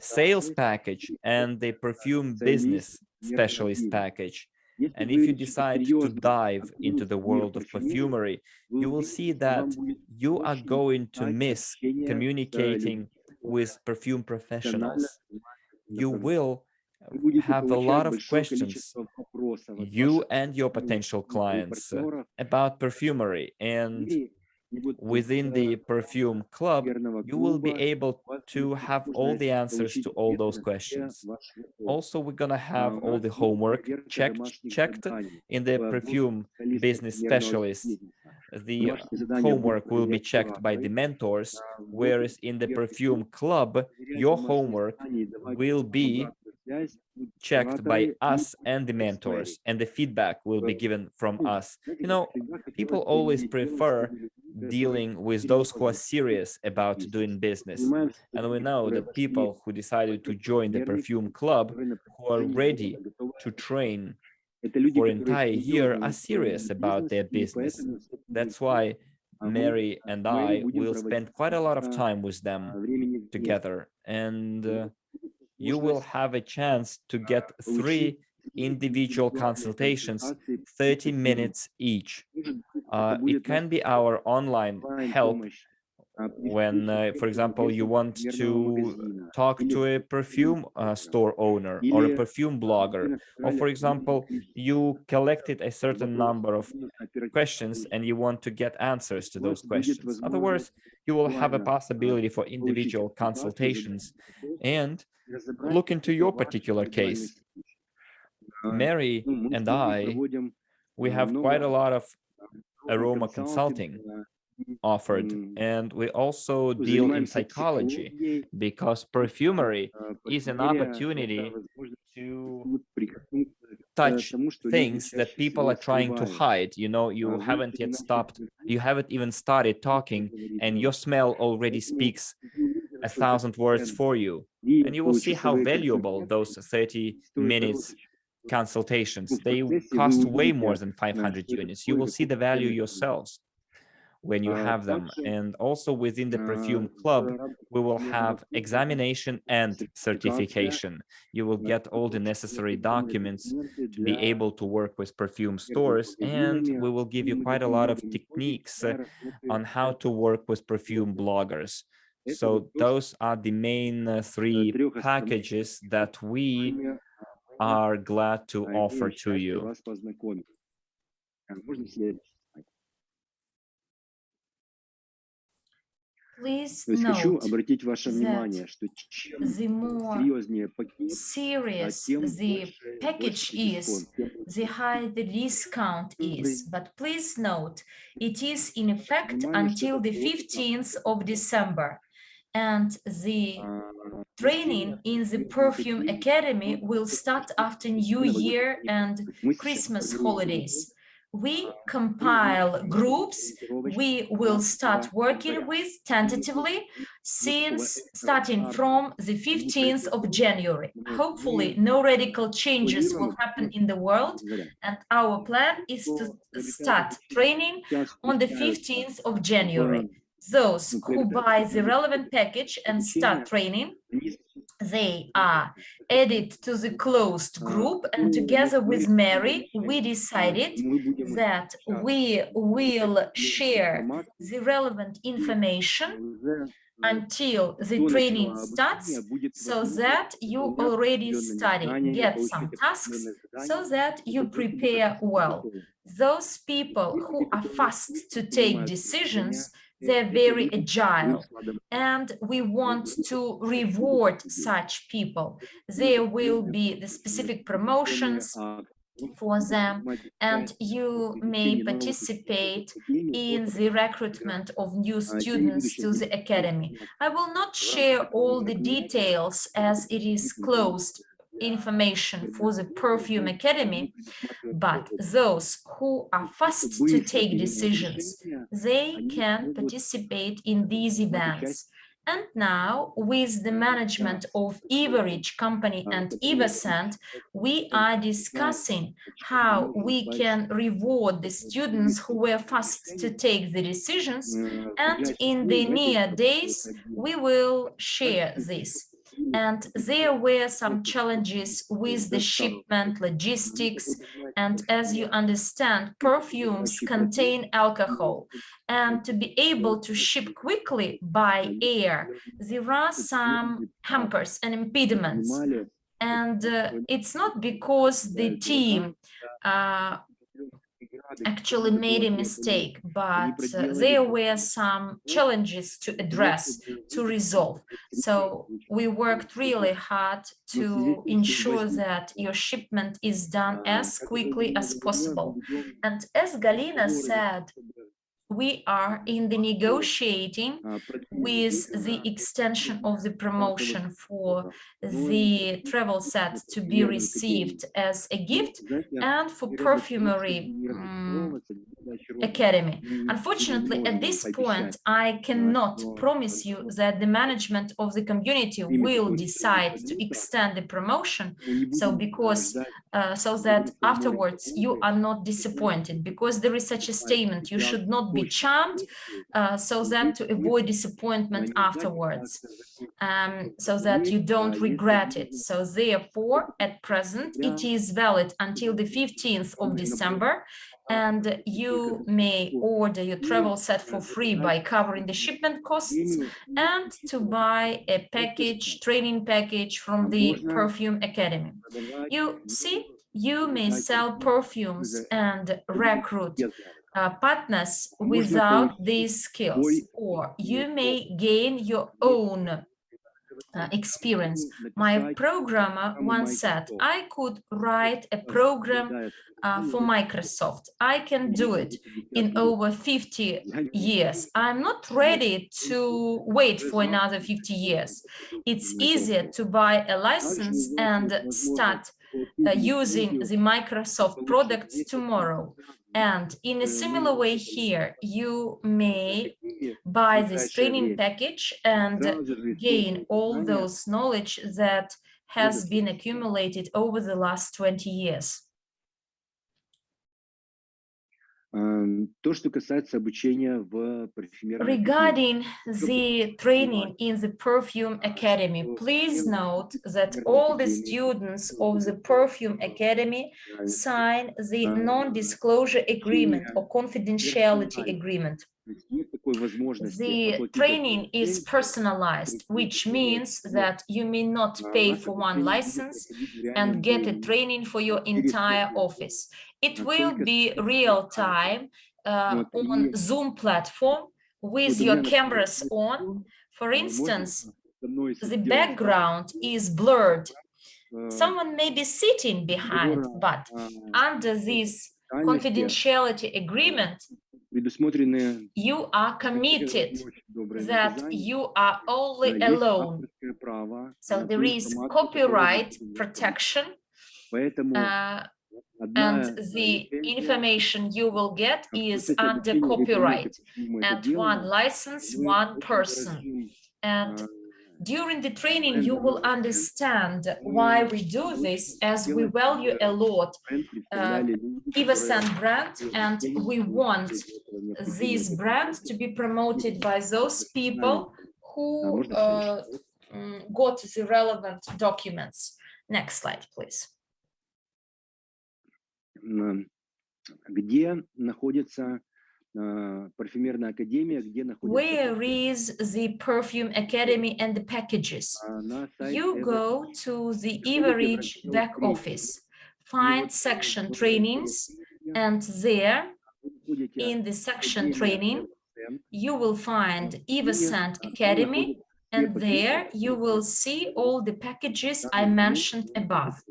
sales package and the perfume business specialist package. And if you decide to dive into the world of perfumery, you will see that you are going to miss communicating with perfume professionals. You will have a lot of questions, you and your potential clients, about perfumery. And within the Perfume Club, you will be able to have all the answers to all those questions. Also, we're going to have all the homework checked in the perfume business specialist. The homework will be checked by the mentors, whereas in the Perfume Club, your homework will be checked by us and the mentors, and the feedback will be given from us. You know, people always prefer dealing with those who are serious about doing business. And we know that people who decided to join the Perfume Club, who are ready to train for an entire year, are serious about their business. That's why Mary and I will spend quite a lot of time with them together. And you will have a chance to get 3 individual consultations, 30 minutes each. It can be our online help when, for example, you want to talk to a perfume store owner or a perfume blogger, or for example, you collected a certain number of questions and you want to get answers to those questions. Otherwise, you will have a possibility for individual consultations and look into your particular case. Mary and I, we have quite a lot of aroma consulting offered, and we also deal in psychology, because perfumery is an opportunity to touch things that people are trying to hide. You know, you haven't even started talking, and your smell already speaks 1,000 words for you. And you will see how valuable those 30 minutes consultations, they cost way more than 500 units. You will see the value yourselves when you have them. And also within the Perfume Club, we will have examination and certification. You will get all the necessary documents to be able to work with perfume stores, and we will give you quite a lot of techniques on how to work with perfume bloggers. So those are the main 3 packages that we are glad to offer to you. Please note that the more serious the package is, the higher the discount is. But please note, it is in effect until the 15th of December. and the training in the Perfume Academy will start after New Year and Christmas holidays. We compile groups we will start working with tentatively since starting from the 15th of January. Hopefully, no radical changes will happen in the world, and our plan is to start training on the 15th of January. Those who buy the relevant package and start training, they are added to the closed group, and together with Mary, we decided that we will share the relevant information until the training starts, so that you already study, get some tasks, so that you prepare well. Those people who are fast to take decisions, they're very agile, and we want to reward such people. There will be the specific promotions for them, and you may participate in the recruitment of new students to the academy. I will not share all the details as it is closed information for the Perfume Academy, but those who are fast to take decisions, they can participate in these events. And now, with the management of Evorich company and EvoScent, we are discussing how we can reward the students who were fast to take the decisions, and in the near days, we will share this. And there were some challenges with the shipment, logistics, and as you understand, perfumes contain alcohol. And to be able to ship quickly by air, there are some hampers and impediments. And it's not because the team actually made a mistake, but there were some challenges to address, to resolve. So we worked really hard to ensure that your shipment is done as quickly as possible. And as Galina said, we are in the negotiating with the extension of the promotion for the travel set to be received as a gift and for Perfumery Academy. Unfortunately, at this point, I cannot promise you that the management of the community will decide to extend the promotion, so that afterwards you are not disappointed, because there is such a statement: you should not be charmed, so that to avoid disappointment afterwards, so that you don't regret it. So therefore, at present, it is valid until the 15th of December, and you may order your travel set for free by covering the shipment costs, and to buy a package, training package from the Perfume Academy. You see, you may sell perfumes and recruit partners without these skills, or you may gain your own experience. My programmer once said, I could write a program for Microsoft. I can do it in over 50 years. I'm not ready to wait for another 50 years. It's easier to buy a license and start using the Microsoft products tomorrow. And in a similar way here, you may buy this training package and gain all those knowledge that has been accumulated over the last 20 years. Regarding the training in the Perfume Academy, please note that all the students of the Perfume Academy sign the non-disclosure agreement or confidentiality agreement. The training is personalized, which means that you may not pay for one license and get a training for your entire office. It will be real time on Zoom platform with your cameras on. For instance, the background is blurred. Someone may be sitting behind, but under this confidentiality agreement, you are committed that you are only alone. So there is copyright protection, and the information you will get is under copyright, and one license, one person. And during the training, you will understand why we do this, as we value a lot EvoScent brand, and we want this brand to be promoted by those people who got the relevant documents. Next slide, please. Where is the Perfume Academy and the packages? You go to the Evorich back office, find section trainings, and there, in the section training, you will find EvoScent Academy, and there you will see all the packages I mentioned above.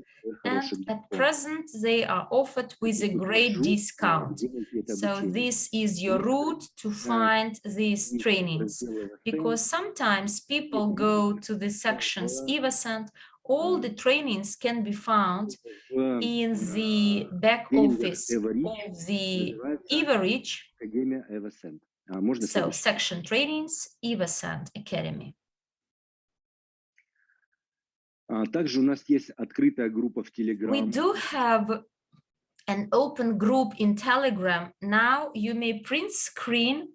And at present, they are offered with a great discount. So this is your route to find these trainings, because sometimes people go to the sections EvoScent. All the trainings can be found in the back office of the Evorich. So section trainings, EvoScent Academy. We do have an open group in Telegram. Now you may print screen,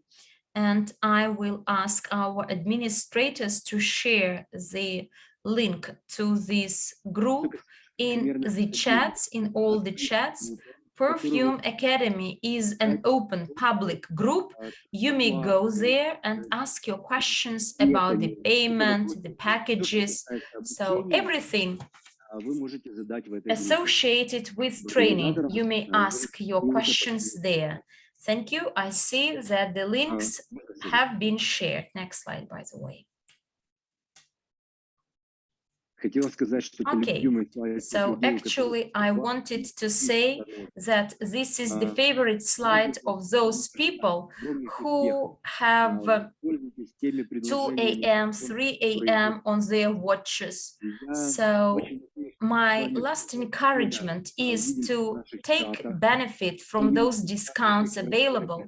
and I will ask our administrators to share the link to this group in the chats, in all the chats. Perfume Academy is an open public group. You may go there and ask your questions about the payment, the packages, so everything associated with training. You may ask your questions there. Thank you. I see that the links have been shared. Next slide, by the way. Okay, so actually I wanted to say that this is the favorite slide of those people who have 2 a.m., 3 a.m. on their watches. So my last encouragement is to take benefit from those discounts available,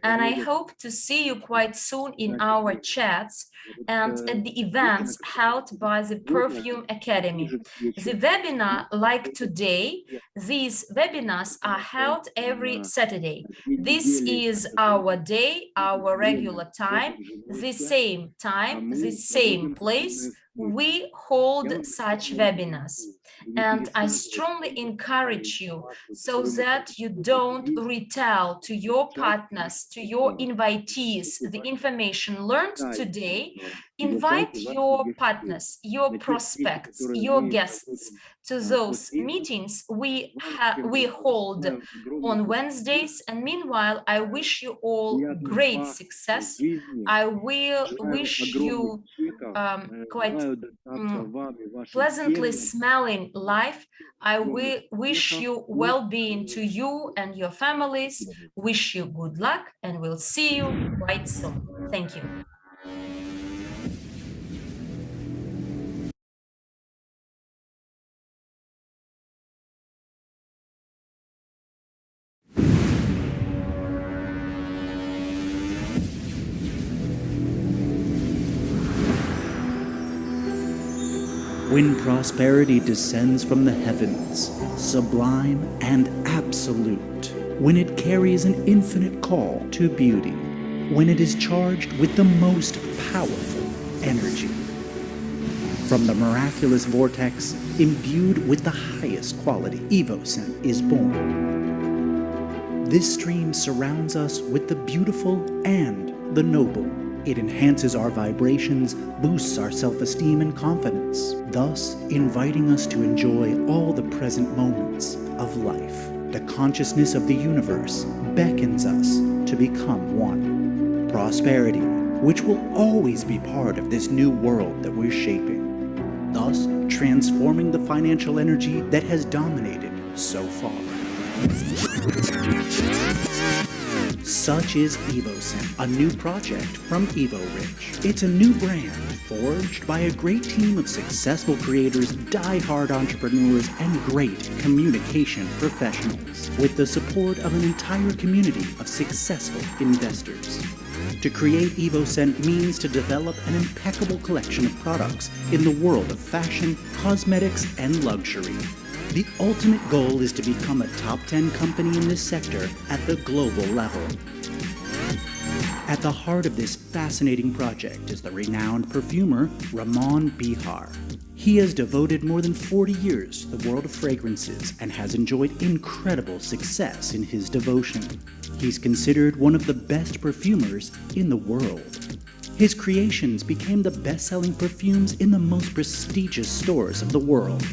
and I hope to see you quite soon in our chats and at the events held by the Perfume Academy. The webinar, like today, these webinars are held every Saturday. This is our day, our regular time, the same place. We hold such webinars, and I strongly encourage you, so that you don't retell to your partners, to your invitees, the information learned today. Invite your partners, your prospects, your guests to those meetings we hold on Wednesdays. And meanwhile, I wish you all great success. I will wish you quite pleasantly smelling life. I will wish you well-being to you and your families. Wish you good luck, and we'll see you quite soon. Thank you. When prosperity descends from the heavens, sublime and absolute, when it carries an infinite call to beauty, when it is charged with the most powerful energy, from the miraculous vortex imbued with the highest quality, EvoScent is born. This stream surrounds us with the beautiful and the noble. It enhances our vibrations, boosts our self-esteem and confidence, thus inviting us to enjoy all the present moments of life. The consciousness of the universe beckons us to become one. Prosperity, which will always be part of this new world that we're shaping, thus transforming the financial energy that has dominated so far. Such is EvoScent, a new project from Evorich. It's a new brand forged by a great team of successful creators, die-hard entrepreneurs, and great communication professionals, with the support of an entire community of successful investors. To create EvoScent means to develop an impeccable collection of products in the world of fashion, cosmetics, and luxury. The ultimate goal is to become a top 10 company in this sector at the global level. At the heart of this fascinating project is the renowned perfumer Ramon Bejar. He has devoted more than 40 years to the world of fragrances and has enjoyed incredible success in his devotion. He's considered one of the best perfumers in the world. His creations became the best-selling perfumes in the most prestigious stores of the world.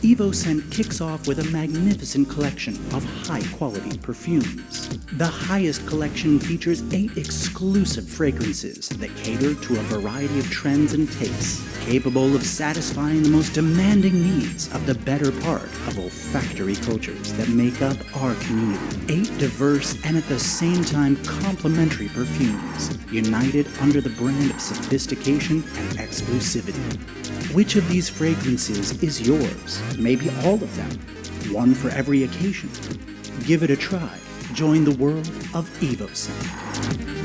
EvoScent kicks off with a magnificent collection of high-quality perfumes. The highest collection features 8 exclusive fragrances that cater to a variety of trends and tastes, capable of satisfying the most demanding needs of the better part of olfactory cultures that make up our community. 8 diverse and at the same time complementary perfumes, united under the brand of sophistication and exclusivity. Which of these fragrances is yours? Maybe all of them. One for every occasion. Give it a try. Join the world of EvoScent.